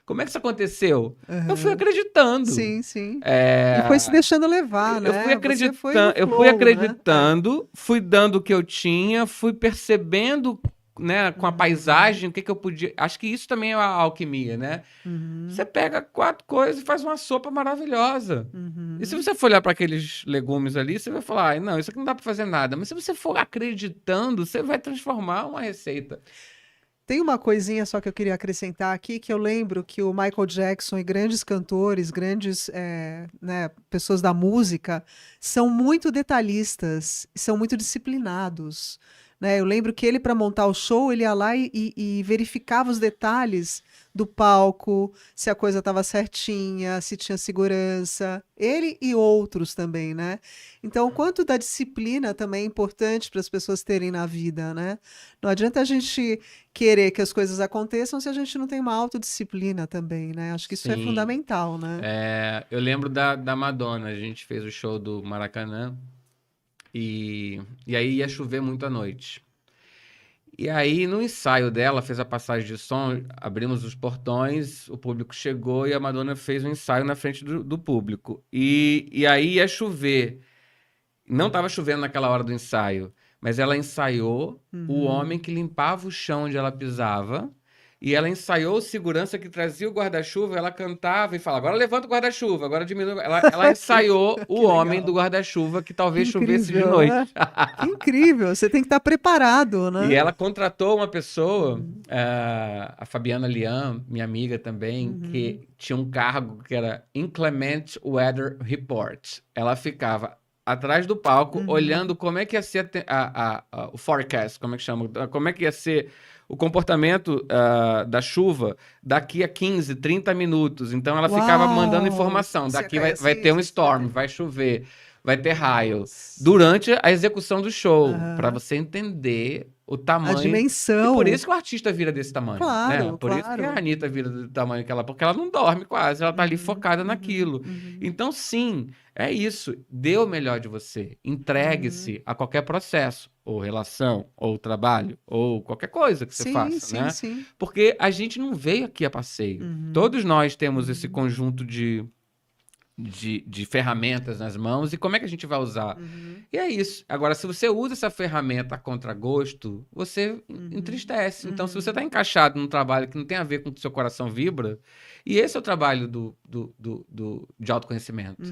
Como é que isso aconteceu? Eu fui acreditando. Sim, sim. E foi se deixando levar, né? Eu fui Você foi acreditando, no eu fui flow, né? acreditando, fui dando o que eu tinha, fui percebendo, né, com a paisagem, o que que eu podia. Acho que isso também é a alquimia, né? Você pega 4 coisas e faz uma sopa maravilhosa. E se você for olhar para aqueles legumes ali, você vai falar, não, isso aqui não dá para fazer nada. Mas se você for acreditando, você vai transformar uma receita. Tem uma coisinha só que eu queria acrescentar aqui, que eu lembro que o Michael Jackson e grandes cantores, grandes né, pessoas da música, são muito detalhistas, são muito disciplinados. Né? Eu lembro que ele, para montar o show, ele ia lá e verificava os detalhes do palco, se a coisa estava certinha, se tinha segurança. Ele e outros também, né? Então, o quanto da disciplina também é importante para as pessoas terem na vida, né? Não adianta a gente querer que as coisas aconteçam se a gente não tem uma autodisciplina também, né? Acho que isso é Sim. fundamental, né? Eu lembro da Madonna, a gente fez o show do Maracanã e aí ia chover muito à noite. E aí, no ensaio dela, fez a passagem de som, abrimos os portões, o público chegou e a Madonna fez um ensaio na frente do público. E aí ia chover. Não estava chovendo naquela hora do ensaio, mas ela ensaiou o homem que limpava o chão onde ela pisava. E ela ensaiou o segurança que trazia o guarda-chuva, ela cantava e falava, agora levanta o guarda-chuva, agora diminui. Ela ensaiou o homem do guarda-chuva que talvez chovesse de noite. Né? Que incrível! Você tem que estar preparado, né? E ela contratou uma pessoa, a Fabiana Lian, minha amiga também, que tinha um cargo que era Inclement Weather Report. Ela ficava atrás do palco, olhando como é que ia ser o forecast, como é que chama? Como é que ia ser o comportamento da chuva daqui a 15, 30 minutos. Então ela ficava mandando informação. Daqui vai ter um storm, vai chover, vai ter raio. Durante a execução do show, para você entender o tamanho. A dimensão. E por isso que o artista vira desse tamanho. Claro, né? Por isso que a Anitta vira do tamanho que ela... Porque ela não dorme quase, ela tá ali focada naquilo. Então, sim, é isso. Dê o melhor de você. Entregue-se a qualquer processo. Ou relação, ou trabalho, ou qualquer coisa que você faça, né? Sim. Porque a gente não veio aqui a passeio. Todos nós temos esse conjunto de ferramentas nas mãos e como é que a gente vai usar? E é isso. Agora, se você usa essa ferramenta a contragosto, você entristece. Então, se você está encaixado num trabalho que não tem a ver com o que seu coração vibra, e esse é o trabalho de autoconhecimento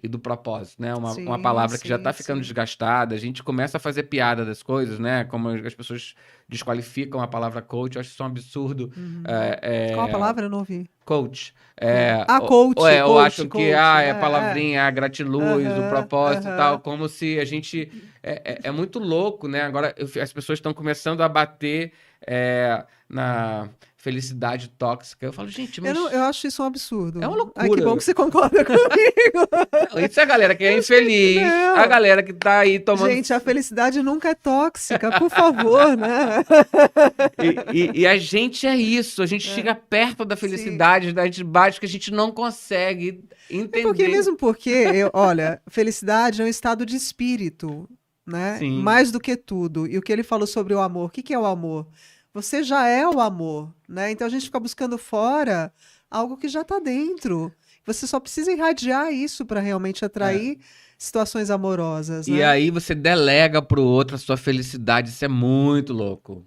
e do propósito, né? Uma palavra que já está ficando desgastada, a gente começa a fazer piada das coisas, né? Como as pessoas desqualificam a palavra coach, eu acho isso um absurdo. Qual a palavra? Eu não ouvi. Coach. Coach. Ou acham que é palavrinha, a gratiluz, o propósito e tal, como se a gente... É muito louco, né? Agora as pessoas estão começando a bater na felicidade tóxica. Eu falo, gente, mas... Eu acho isso um absurdo. É uma loucura. Ai, que bom que você concorda comigo. Não, isso é a galera que é infeliz, a galera que tá aí tomando... Gente, a felicidade nunca é tóxica, por favor, né? E a gente é isso, a gente chega perto da felicidade, da gente bate que a gente não consegue entender. Porque, olha, felicidade é um estado de espírito, né? Sim. Mais do que tudo. E o que ele falou sobre o amor, o que é o amor? Você já é o amor, né? Então a gente fica buscando fora algo que já está dentro. Você só precisa irradiar isso para realmente atrair situações amorosas, né? E aí você delega pro outro a sua felicidade, isso é muito louco.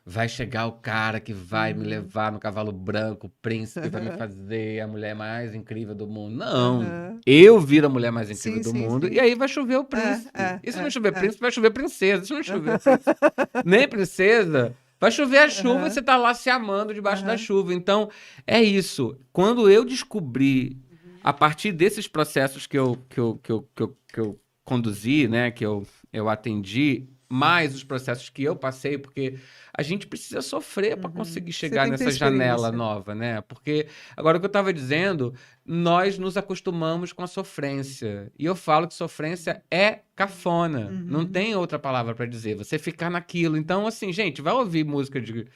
vai chegar o cara que vai me levar no cavalo branco, o príncipe vai me Aham. fazer a mulher mais incrível do mundo. Não, Aham. eu viro a mulher mais incrível Sim, do sim, mundo e sim. aí vai chover o É, príncipe. é, E se não é, chover é. príncipe, vai chover princesa. Se não chover Aham. príncipe, nem princesa, vai chover a chuva e você Aham. tá lá se amando debaixo da Aham. chuva. Então, é isso. Quando eu descobri, Uhum. a partir desses processos que eu conduzi, né, que eu atendi, mais os processos que eu passei, porque a gente precisa sofrer para Uhum. conseguir Você chegar tem que ter nessa janela experiência. nova, né? Porque, agora o que eu estava dizendo, nós nos acostumamos com a sofrência. E eu falo que sofrência é cafona. Não Uhum. tem outra palavra para dizer. Você ficar naquilo. Então, assim, gente, vai ouvir música de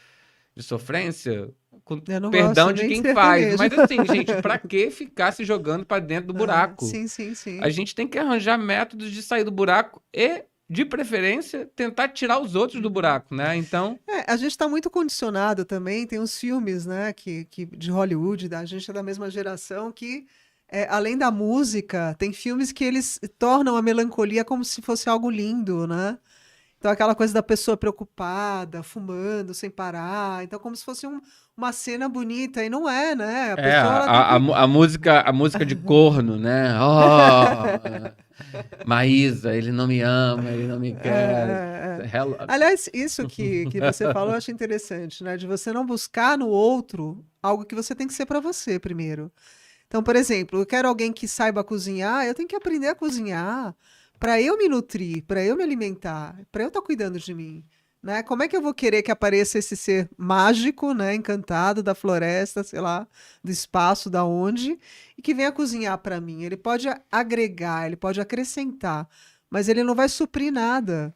sofrência, com Eu não perdão gosto de nem de quem faz. sertanejo. Mas, assim, gente, para que ficar se jogando para dentro do Aham. buraco? Sim, sim, A sim. gente tem que arranjar métodos de sair do buraco e, de preferência, tentar tirar os outros do Uhum. buraco, né? Então, A gente está muito condicionado também. Tem uns filmes, né, de Hollywood, a gente é da mesma geração, que, além da música, tem filmes que eles tornam a melancolia como se fosse algo lindo, né? Então, aquela coisa da pessoa preocupada, fumando sem parar. Então, como se fosse uma cena bonita. E não é, né? A pessoa, ela tem que. a música de corno, né? Oh, Maísa, ele não me ama, ele não me quer. É. Hello. Aliás, isso que você falou, eu acho interessante, né? De você não buscar no outro algo que você tem que ser para você primeiro. Então, por exemplo, eu quero alguém que saiba cozinhar, eu tenho que aprender a cozinhar para eu me nutrir, para eu me alimentar, para eu estar cuidando de mim, né? Como é que eu vou querer que apareça esse ser mágico, né, encantado da floresta, sei lá, do espaço, da onde, e que venha cozinhar para mim? Ele pode agregar, ele pode acrescentar, mas ele não vai suprir nada.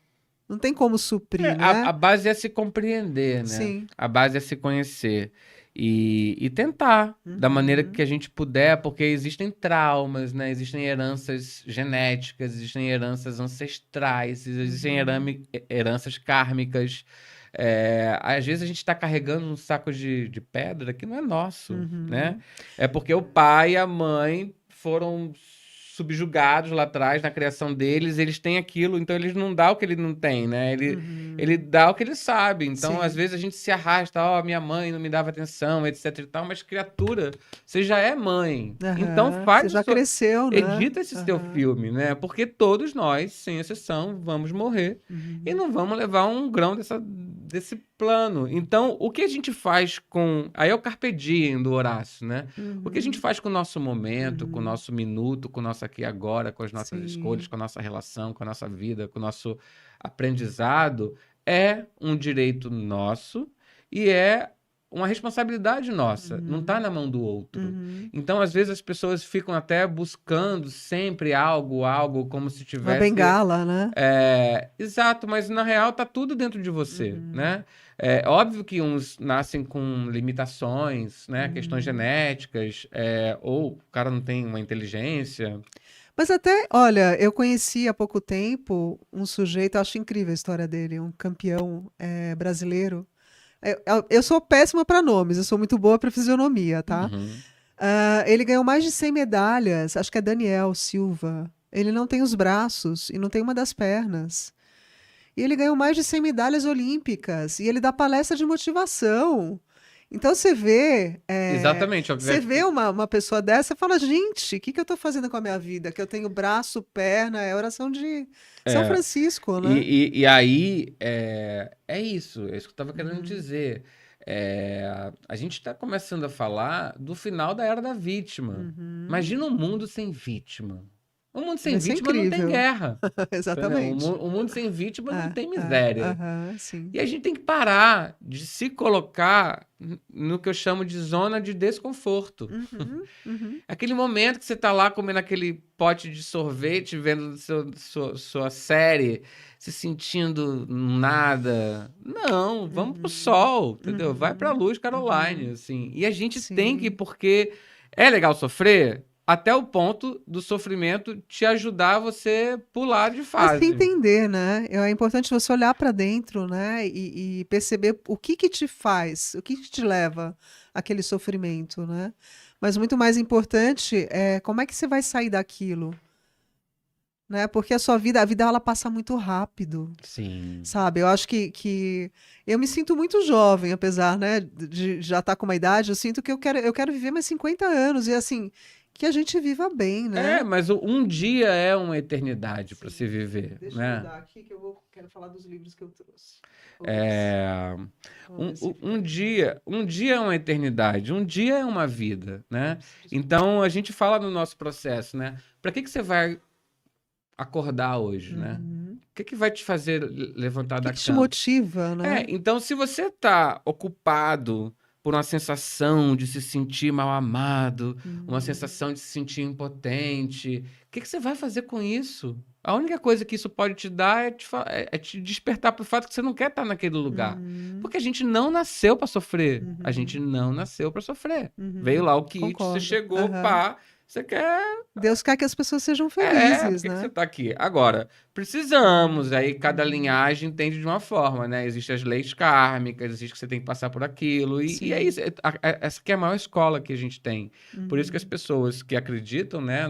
Não tem como suprir, A né? base é se compreender, né? Sim. A base é se conhecer. E tentar, da maneira que Uhum. a gente puder, porque existem traumas, né? Existem heranças genéticas, existem heranças ancestrais, existem Uhum. heranças kármicas. Às vezes a gente está carregando um saco de pedra que não é nosso, né? Uhum. É porque o pai e a mãe foram subjugados lá atrás na criação deles, eles têm aquilo, então eles não dão o que ele não tem, né? Ele Uhum. dá o que ele sabe. Então, às Sim. vezes a gente se arrasta, ó, minha mãe não me dava atenção, etc e tal, mas criatura, você já é mãe. Então Aham. Você faz o já seu, cresceu, né? edita esse seu Aham. filme, né? Porque todos nós, sem exceção, vamos morrer e Uhum. não vamos levar um grão desse plano. Então, o que a gente faz com. Aí é o Carpe Diem do Horácio, né? O que a gente Uhum. faz com o nosso momento, com o Uhum. nosso minuto, com o nosso aqui e agora, com as nossas escolhas, Sim. com a nossa relação, com a nossa vida, com o nosso aprendizado, é um direito nosso e é uma responsabilidade nossa. Não está Uhum. na mão do outro. Uhum. Então, às vezes, as pessoas ficam até buscando sempre algo, como se Uma tivesse. bengala, né? Exato, mas na real tá tudo dentro de você, Uhum. né? É óbvio que uns nascem com limitações, né? Questões Uhum. genéticas, ou o cara não tem uma inteligência. Mas até, olha, eu conheci há pouco tempo um sujeito, eu acho incrível a história dele, um campeão brasileiro. Eu sou péssima para nomes, eu sou muito boa para fisionomia, tá? Uhum. Ele ganhou mais de 100 medalhas, acho que é Daniel Silva. Ele não tem os braços e não tem uma das pernas. E ele ganhou mais de 100 medalhas olímpicas. E ele dá palestra de motivação. Então Exatamente, você vê uma pessoa dessa e fala, gente, o que eu estou fazendo com a minha vida? Que eu tenho braço, perna, é oração de São é, Francisco, né? e aí é isso que eu estava querendo Uhum, dizer. A gente está começando a falar do final da era da vítima. uhum. Imagina um mundo sem vítima. Um mundo sem Vai ser vítima não tem incrível. guerra. Entendeu? Exatamente. Um mundo sem vítima não tem miséria. Aham, sim. E a gente tem que parar de se colocar no que eu chamo de zona de desconforto. Uhum, uhum, Aquele momento que você tá lá comendo aquele pote de sorvete, vendo sua série, se sentindo nada. Não, vamos pro uhum, sol, entendeu? Vai pra uhum, luz, Caroline, uhum. assim. E a gente tem que, Sim. porque é legal sofrer até o ponto do sofrimento te ajudar a você pular de A se fase. entender, né? É importante você olhar para dentro, né? E perceber o que que te faz, o que que te leva àquele sofrimento, né? Mas muito mais importante é como é que você vai sair daquilo, né? Porque a vida ela passa muito rápido, Sim. sabe? Eu acho que eu me sinto muito jovem, apesar, né, de já estar com uma idade, eu sinto que eu quero viver mais 50 anos e assim, que a gente viva bem, É, né? mas um dia é uma eternidade para se Sim. viver, Deixa eu né? mudar aqui que quero falar dos livros que eu trouxe. Ops. É, Vamos ver se fica. um dia é uma eternidade, um dia é uma vida, né? Ops, desculpa. Então a gente fala no nosso processo, né? Para que você vai acordar hoje, né? Uhum. O que vai te fazer levantar O que da que te cama? motiva, né? Então se você está ocupado por uma sensação de se sentir mal amado, uma Hum. sensação de se sentir impotente, o que você vai fazer com isso? A única coisa que isso pode te dar é te despertar para o fato que você não quer estar naquele lugar. Uhum. Porque a gente não nasceu para sofrer. A gente Uhum. não nasceu para sofrer. Veio Uhum. lá o kit, você Concordo. chegou, Aham. pá, você quer. Deus quer que as pessoas sejam Por felizes, que que você né? tá aqui? Agora, precisamos, aí cada Uhum. linhagem entende de uma forma, né? Existem as leis kármicas, existe que você tem que passar por aquilo, e é Sim. isso. Essa que é a maior escola que a gente tem. Por isso que as Uhum. pessoas que acreditam, né,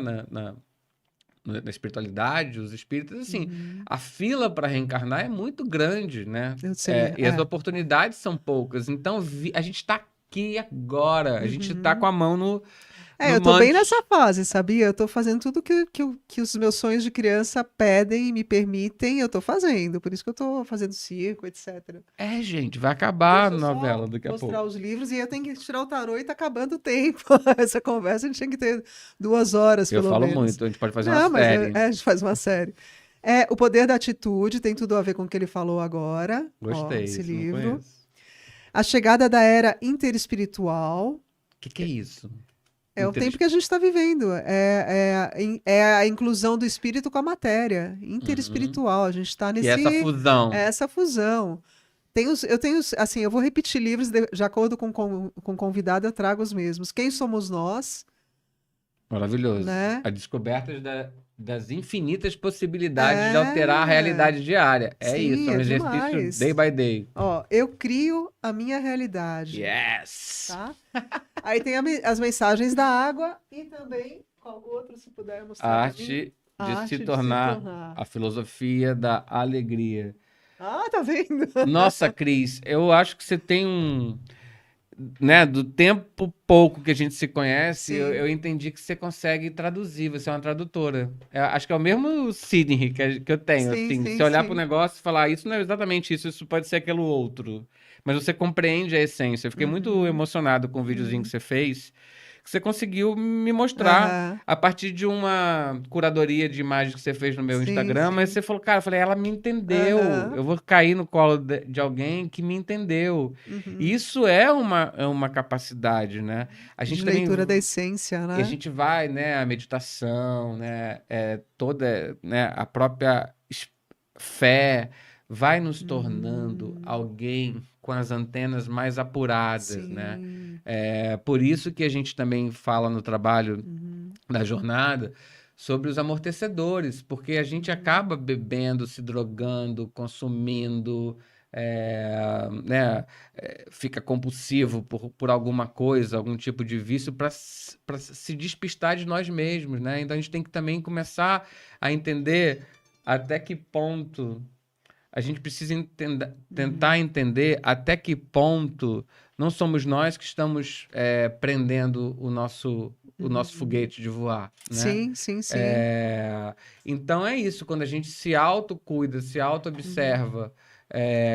na espiritualidade, os espíritos, assim, Uhum. a fila para reencarnar é muito grande, né? Eu sei. E as oportunidades são poucas. Então, a gente está aqui agora, a gente está com Uhum. a mão no Eu tô bem nessa manche. fase, sabia? Eu tô fazendo tudo que os meus sonhos de criança pedem e me permitem, eu tô fazendo. Por isso que eu tô fazendo circo, etc. Gente, vai acabar a Deixa eu novela só daqui a mostrar pouco. os livros e eu tenho que tirar o tarô e tá acabando o tempo. Essa conversa a gente tinha que ter 2 horas, Eu pelo falo menos. muito, a gente pode fazer uma Não, mas série. a gente faz uma série. O Poder da Atitude tem tudo a ver com o que ele falou agora. Ó, Gostei, esse isso eu não livro. conheço. A Chegada da Era Interespiritual. Que é isso? É o tempo que a gente está vivendo. É a inclusão do espírito com a matéria. Uhum. Interespiritual. A gente está Que é essa fusão. essa fusão. Eu tenho, assim, eu vou repetir livros de acordo com o convidado, eu trago os mesmos. Quem somos nós, Maravilhoso. né? A descoberta das infinitas possibilidades de alterar a É, realidade diária. É isso, sim, é um é exercício day demais. by day. Ó, eu crio a minha realidade, Yes! tá? Aí tem as mensagens da água e também, qual outro, se puder mostrar A para mim? arte A de se arte de se tornar tornar. a filosofia da alegria. Ah, tá vendo? Nossa, Cris, eu acho que você tem né, do tempo pouco que a gente se conhece, eu Sim, entendi que você consegue traduzir, você é uma tradutora. Acho que é o mesmo Sidney que eu tenho, sim, assim, se sim, olhar para o sim. negócio e falar, isso não é exatamente isso, isso pode ser aquilo outro. Mas você compreende a essência. Eu fiquei muito Uhum, emocionado com o videozinho que uhum. você fez, que você conseguiu me mostrar Aham, a partir de uma curadoria de imagens que você fez no meu sim, Instagram, mas sim. você falou, cara, eu falei, ela me entendeu. Aham, Eu vou cair no colo de alguém que me entendeu. uhum. Isso é uma capacidade, né? A De gente também leitura da essência, e a né? gente vai, né? A meditação, né? Toda, né? A própria fé vai nos tornando Uhum, alguém com as antenas mais apuradas, né? sim. Por isso que a gente também fala no trabalho Uhum, da jornada sobre os amortecedores, porque a gente uhum, acaba bebendo, se drogando, consumindo, né, fica compulsivo por alguma coisa, algum tipo de vício, para se despistar de nós mesmos, né? Então a gente tem que também começar a entender até que ponto a gente precisa tentar uhum, entender até que ponto não somos nós que estamos prendendo o nosso uhum. foguete de voar, né? Sim, sim, sim. É, então é isso, quando a gente se autocuida, se Uhum, auto-observa,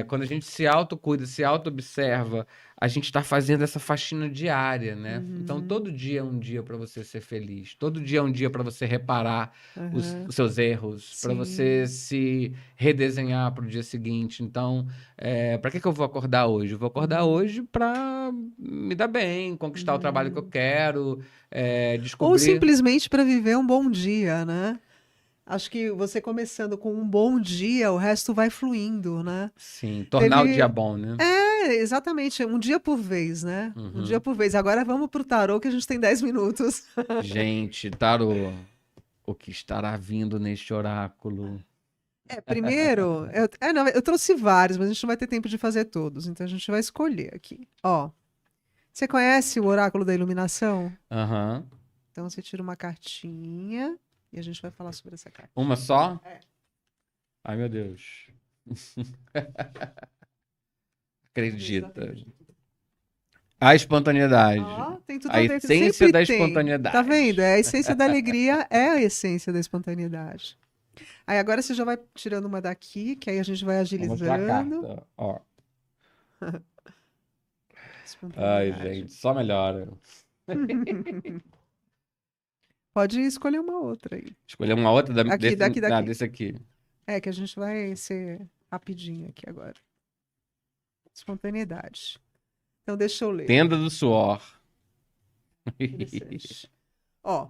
quando a gente se autocuida, se auto-observa, a gente está fazendo essa faxina diária, né? Então uhum, todo dia é um dia para você ser feliz, todo dia é um dia para você reparar aham, os seus erros, para você sim. se redesenhar para o dia seguinte. Então, para que eu vou acordar hoje? Eu vou acordar Uhum, hoje para me dar bem, conquistar o trabalho que eu uhum. quero, Ou descobrir. simplesmente para viver um bom dia, né? Acho que você começando com um bom dia, o resto vai fluindo, né? Sim, tornar o dia Teve. bom, né? Exatamente, um dia por vez, né? Um dia Uhum. por vez. Agora vamos pro tarô que a gente tem 10 minutos. Gente, tarô, o que estará vindo neste oráculo? Primeiro, não, eu trouxe vários, mas a gente não vai ter tempo de fazer todos, então a gente vai escolher aqui. Ó, você conhece o oráculo da iluminação? Aham. Então você tira uma cartinha. E a gente vai falar sobre essa carta. Uma só? É. Ai, meu Deus. Acredita. A espontaneidade. Tem tudo A a ver. essência Sempre da tem. espontaneidade. Tá vendo? A essência da alegria é a essência da espontaneidade. Aí agora você já vai tirando uma daqui, que aí a gente vai Vou mostrar a agilizando. carta. Ó. Ai, Espontaneidade. gente, só melhora. Pode escolher uma outra aí. Escolher uma outra Aqui, daqui. desse aqui. É que a gente vai ser rapidinho aqui agora. Espontaneidade. Então deixa eu ler. Tenda do suor. Interessante. Ó,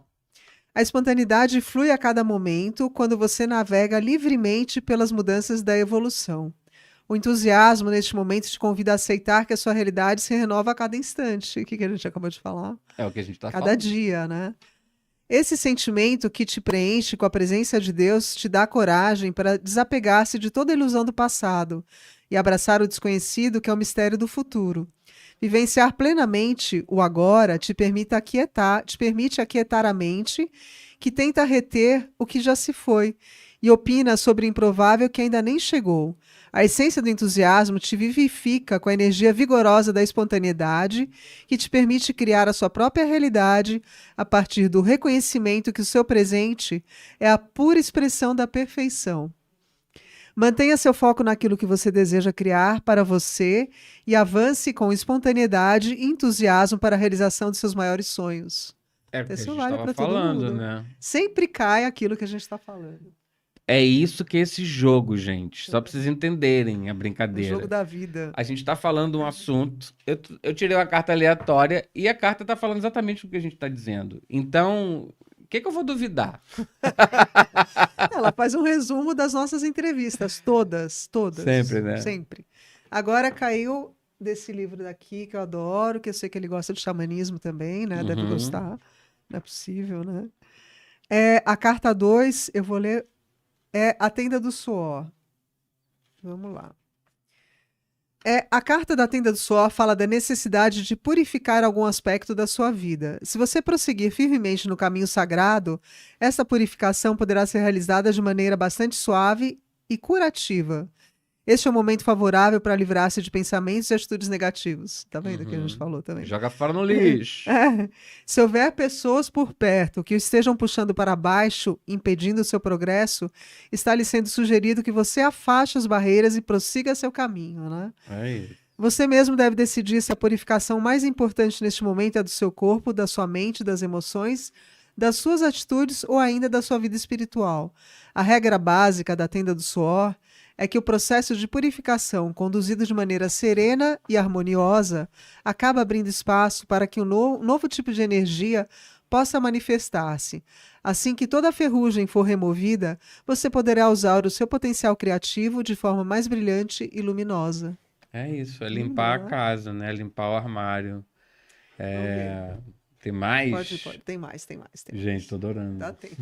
a espontaneidade flui a cada momento quando você navega livremente pelas mudanças da evolução. O entusiasmo neste momento te convida a aceitar que a sua realidade se renova a cada instante. O que a gente acabou de falar? É o que a gente tá Cada falando. dia, né? Esse sentimento que te preenche com a presença de Deus te dá coragem para desapegar-se de toda a ilusão do passado e abraçar o desconhecido, que é o mistério do futuro. Vivenciar plenamente o agora te permite aquietar a mente, que tenta reter o que já se foi e opina sobre o improvável que ainda nem chegou. A essência do entusiasmo te vivifica com a energia vigorosa da espontaneidade, que te permite criar a sua própria realidade a partir do reconhecimento que o seu presente é a pura expressão da perfeição. Mantenha seu foco naquilo que você deseja criar para você e avance com espontaneidade e entusiasmo para a realização de seus maiores sonhos. É o que a Isso gente vale estava para todo falando, mundo. né? Sempre cai aquilo que a gente está falando. É isso que é esse jogo, gente. Só pra vocês entenderem a O brincadeira. jogo da vida. A gente tá falando um assunto, eu tirei uma carta aleatória e a carta tá falando exatamente o que a gente tá dizendo. Então, o que eu vou duvidar? Ela faz um resumo das nossas entrevistas, todas. Sempre, né? Sempre. Agora caiu desse livro daqui, que eu adoro, que eu sei que ele gosta de xamanismo também, né? Deve Uhum. gostar. Não é possível, né? A carta 2, eu vou ler, é a Tenda do Suor. Vamos lá. A carta da Tenda do Suor fala da necessidade de purificar algum aspecto da sua vida. Se você prosseguir firmemente no caminho sagrado, essa purificação poderá ser realizada de maneira bastante suave e curativa. Este é um momento favorável para livrar-se de pensamentos e atitudes negativos. Tá vendo que a gente falou também? Joga fora no lixo. Se houver pessoas por perto que o estejam puxando para baixo, impedindo o seu progresso, está lhe sendo sugerido que você afaste as barreiras e prossiga seu caminho, né? É isso. Você mesmo deve decidir se a purificação mais importante neste momento é do seu corpo, da sua mente, das emoções, das suas atitudes ou ainda da sua vida espiritual. A regra básica da Tenda do Suor é que o processo de purificação, conduzido de maneira serena e harmoniosa, acaba abrindo espaço para que um novo tipo de energia possa manifestar-se. Assim que toda a ferrugem for removida, você poderá usar o seu potencial criativo de forma mais brilhante e luminosa. É isso, é limpar a casa, né? Limpar o armário. Tem mais? Pode. Tem mais. Gente, tô adorando. Dá tempo.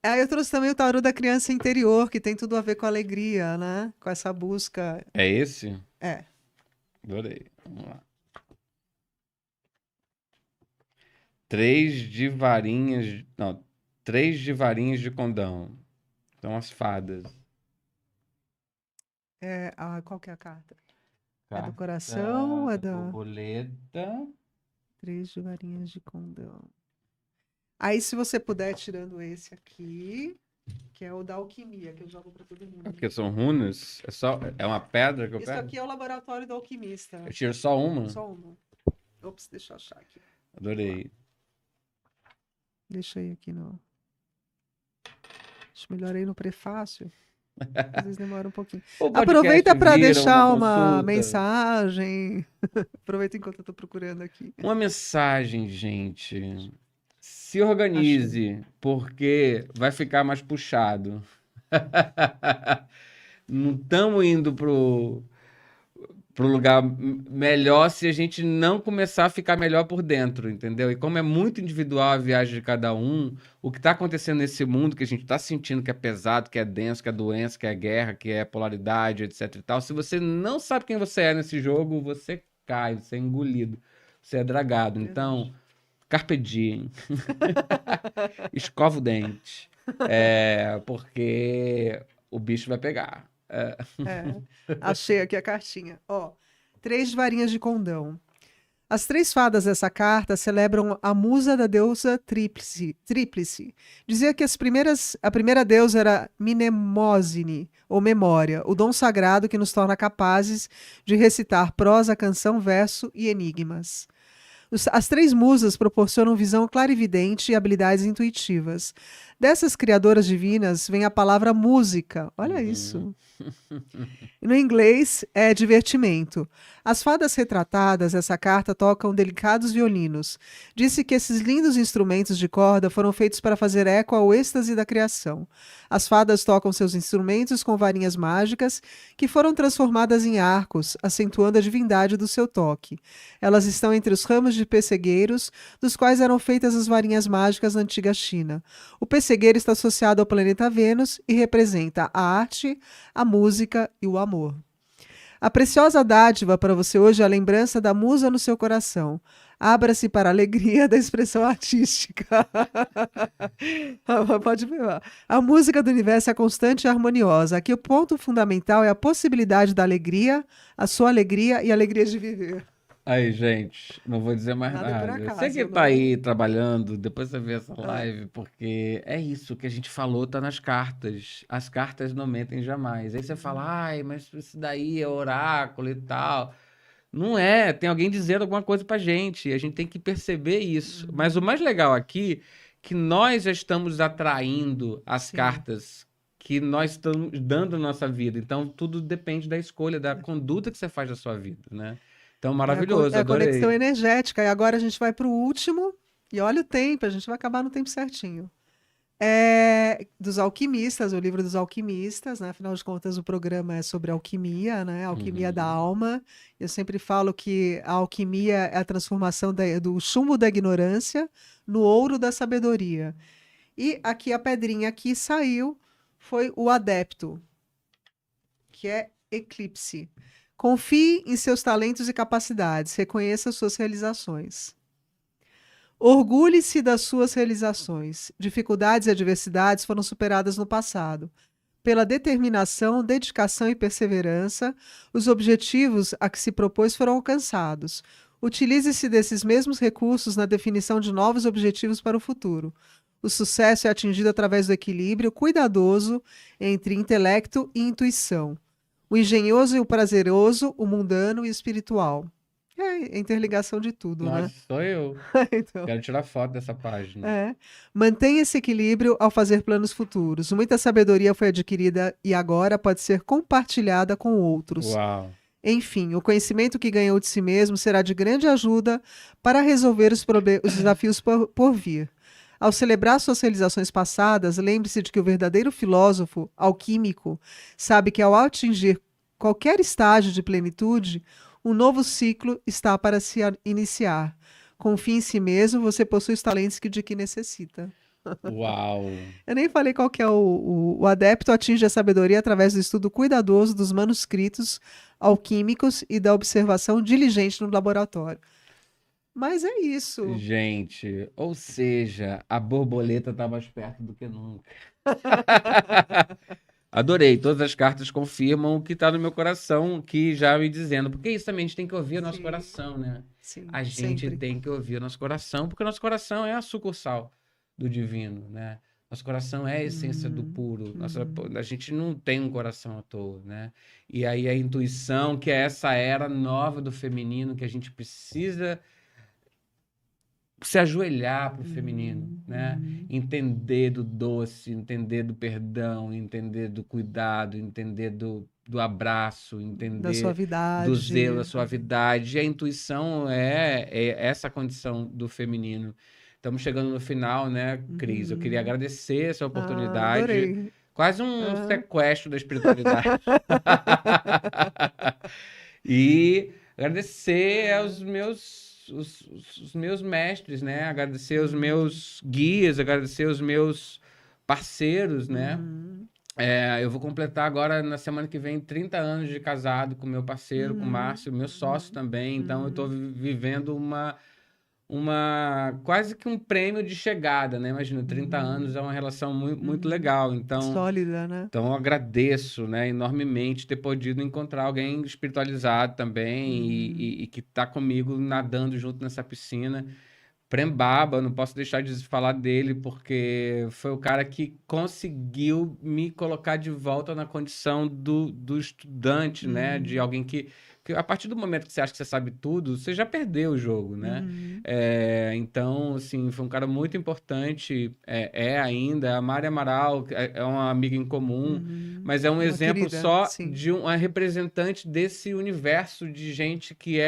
Aí eu trouxe também o tarô da criança interior, que tem tudo a ver com alegria, né? Com essa busca. É esse? É. Adorei. Vamos lá. 3 de varinhas. Não, 3 de varinhas de condão. São as fadas. Qual que é a carta? É Carta do coração? É da da. borboleta. 3 de varinhas de condão. Aí, se você puder, tirando esse aqui, que é o da alquimia, que eu jogo para todo mundo. Porque são runas? É uma pedra que eu Isso pego? aqui é o laboratório do alquimista. Eu tiro só uma? Só uma. Ops, deixa eu achar aqui. Adorei. Deixa aí aqui no. Acho melhor aí no prefácio. Às vezes demora um pouquinho. O podcast Aproveita para vira deixar uma consulta. mensagem. Aproveita enquanto eu tô procurando aqui. Uma mensagem, gente. Se organize, porque vai ficar mais puxado. Não estamos indo pro lugar melhor se a gente não começar a ficar melhor por dentro, entendeu? E como é muito individual a viagem de cada um, o que está acontecendo nesse mundo que a gente está sentindo que é pesado, que é denso, que é doença, que é guerra, que é polaridade, etc e tal, se você não sabe quem você é nesse jogo, você cai, você é engolido, você é dragado. Então, Carpe diem. Escova o dente. Porque o bicho vai pegar. É, achei aqui a cartinha. Ó, 3 varinhas de condão. As 3 fadas dessa carta celebram a musa da deusa Tríplice. Dizia que a primeira deusa era Mnemosine, ou memória, o dom sagrado que nos torna capazes de recitar prosa, canção, verso e enigmas. As 3 musas proporcionam visão clarividente e habilidades intuitivas. Dessas criadoras divinas vem a palavra música. Olha isso. No inglês, é divertimento. As fadas retratadas, essa carta, tocam delicados violinos. Disse que esses lindos instrumentos de corda foram feitos para fazer eco ao êxtase da criação. As fadas tocam seus instrumentos com varinhas mágicas que foram transformadas em arcos, acentuando a divindade do seu toque. Elas estão entre os ramos de pessegueiros, dos quais eram feitas as varinhas mágicas na antiga China. O pessegueiro está associado ao planeta Vênus e representa a arte, a música e o amor. A preciosa dádiva para você hoje é a lembrança da musa no seu coração. Abra-se para a alegria da expressão artística. Pode ver. A música do universo é constante e harmoniosa. Aqui o ponto fundamental é a possibilidade da alegria, a sua alegria e a alegria de viver. Aí, gente, não vou dizer mais Nada por nada. acaso, Você que não tá é? aí trabalhando, depois você vê essa live, porque é isso que a gente falou, tá nas cartas. As cartas não mentem jamais. Aí você fala, ai, mas isso daí é oráculo e tal. Não é, tem alguém dizendo alguma coisa pra gente, e a gente tem que perceber isso. Mas o mais legal aqui, que nós já estamos atraindo as Sim. cartas que nós estamos dando na nossa vida. Então, tudo depende da escolha, da conduta que você faz da sua vida, né? Então, maravilhoso, É a conexão adorei. energética. E agora a gente vai para o último. E olha o tempo, a gente vai acabar no tempo certinho. É dos alquimistas, o livro dos alquimistas, né? Afinal de contas, o programa é sobre alquimia, né? Alquimia da Uhum. alma. Eu sempre falo que a alquimia é a transformação do chumbo da ignorância no ouro da sabedoria. E aqui a pedrinha que saiu foi o adepto, que é eclipse. Confie em seus talentos e capacidades, reconheça suas realizações. Orgulhe-se das suas realizações. Dificuldades e adversidades foram superadas no passado. Pela determinação, dedicação e perseverança, os objetivos a que se propôs foram alcançados. Utilize-se desses mesmos recursos na definição de novos objetivos para o futuro. O sucesso é atingido através do equilíbrio cuidadoso entre intelecto e intuição. O engenhoso e o prazeroso, o mundano e o espiritual. É a interligação de tudo, Nossa, né? sou eu. Então, Quero tirar foto dessa página. mantenha esse equilíbrio ao fazer planos futuros. Muita sabedoria foi adquirida e agora pode ser compartilhada com outros. Uau. Enfim, o conhecimento que ganhou de si mesmo será de grande ajuda para resolver os desafios por vir. Ao celebrar suas realizações passadas, lembre-se de que o verdadeiro filósofo, alquímico, sabe que ao atingir qualquer estágio de plenitude, um novo ciclo está para se iniciar. Confie em si mesmo, você possui os talentos de que necessita. Uau. Eu nem falei qual que é o adepto atinge a sabedoria através do estudo cuidadoso dos manuscritos alquímicos e da observação diligente no laboratório. Mas é isso. Gente, ou seja, a borboleta tá mais perto do que nunca. Adorei, todas as cartas confirmam o que tá no meu coração, que já me dizendo. Porque isso também a gente tem que ouvir o nosso Sim, coração, né? sim, A gente sempre. tem que ouvir o nosso coração, porque o nosso coração é a sucursal do divino, né? Nosso coração é a essência do puro. A gente não tem um coração à toa, né? E aí a intuição, que é essa era nova do feminino, que a gente precisa se ajoelhar para o feminino, né? Entender do doce, entender do perdão, entender do cuidado, entender do abraço, Da entender do zelo, da suavidade. suavidade. E a intuição é essa condição do feminino. Estamos chegando no final, né, Cris? Eu queria agradecer essa oportunidade. Adorei. Quase um Ah. sequestro da espiritualidade. E agradecer aos os meus mestres, né? Agradecer aos meus guias, agradecer aos meus parceiros, né? Eu vou completar agora, na semana que vem, 30 anos de casado com meu parceiro, com o Márcio, meu sócio também. Então, eu estou vivendo quase que um prêmio de chegada, né? Imagina, 30 anos é uma relação muito legal. Sólida, né? Então eu agradeço, né, enormemente ter podido encontrar alguém espiritualizado também e que tá comigo nadando junto nessa piscina. Prembaba, não posso deixar de falar dele, porque foi o cara que conseguiu me colocar de volta na condição do estudante, né? De alguém que a partir do momento que você acha que você sabe tudo, você já perdeu o jogo, né? Então, assim, foi um cara muito importante, ainda. A Mari Amaral é uma amiga em comum, mas é um Uma exemplo querida, só sim. de uma representante desse universo de gente que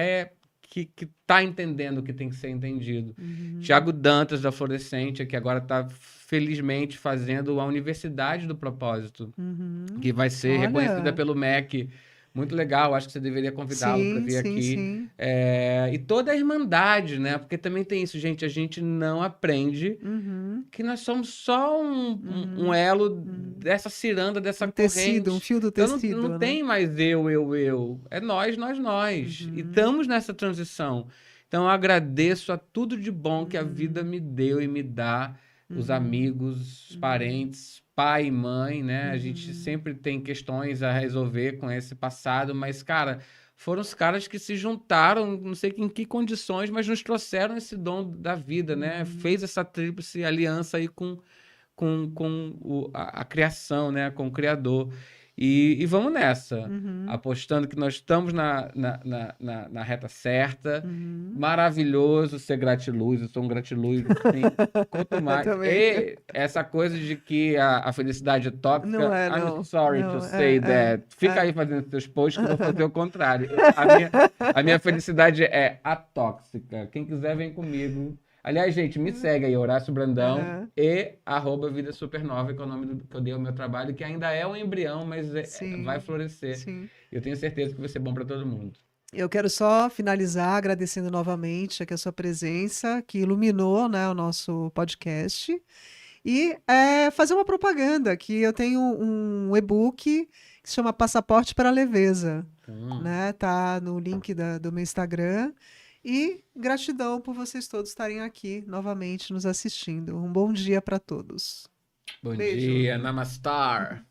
tá entendendo o que tem que ser entendido. Tiago Dantas, da Florescente, que agora está felizmente fazendo a Universidade do Propósito, que vai ser reconhecida Olha, pelo MEC. Muito legal, acho que você deveria convidá-lo para sim, vir sim, aqui. sim. E toda a irmandade, né? Porque também tem isso, gente, a gente não aprende que nós somos só um elo dessa ciranda, dessa Um tecido, um corrente. fio do Então não tecido, né? tem mais eu. É nós. E estamos nessa transição. Então eu agradeço a tudo de bom que a vida me deu e me dá, os amigos, os parentes, pai e mãe, né? A gente sempre tem questões a resolver com esse passado, mas, cara, foram os caras que se juntaram, não sei em que condições, mas nos trouxeram esse dom da vida, né? Fez essa tríplice aliança aí com a criação, né? Com o Criador. E vamos nessa, apostando que nós estamos na reta certa. Maravilhoso ser gratiluz, eu sou um gratiluz, sim. Quanto mais. Também. E essa coisa de que a felicidade é Não tóxica, é, I'm não. sorry to Não, say that. Fica aí fazendo seus posts que eu vou fazer o contrário. A minha felicidade é atóxica. Quem quiser, vem comigo. Aliás, gente, me segue aí, Horácio Brandão e @Vida Supernova, que é o nome que eu dei ao meu trabalho, que ainda é um embrião, mas vai florescer. Sim. Eu tenho certeza que vai ser bom para todo mundo. Eu quero só finalizar agradecendo novamente aqui a sua presença, que iluminou, né, o nosso podcast. E fazer uma propaganda, que eu tenho um e-book que se chama Passaporte para a Leveza. Né? Tá no link do meu Instagram. E gratidão por vocês todos estarem aqui novamente nos assistindo. Um bom dia para todos. Bom Beijo. dia, Namastar.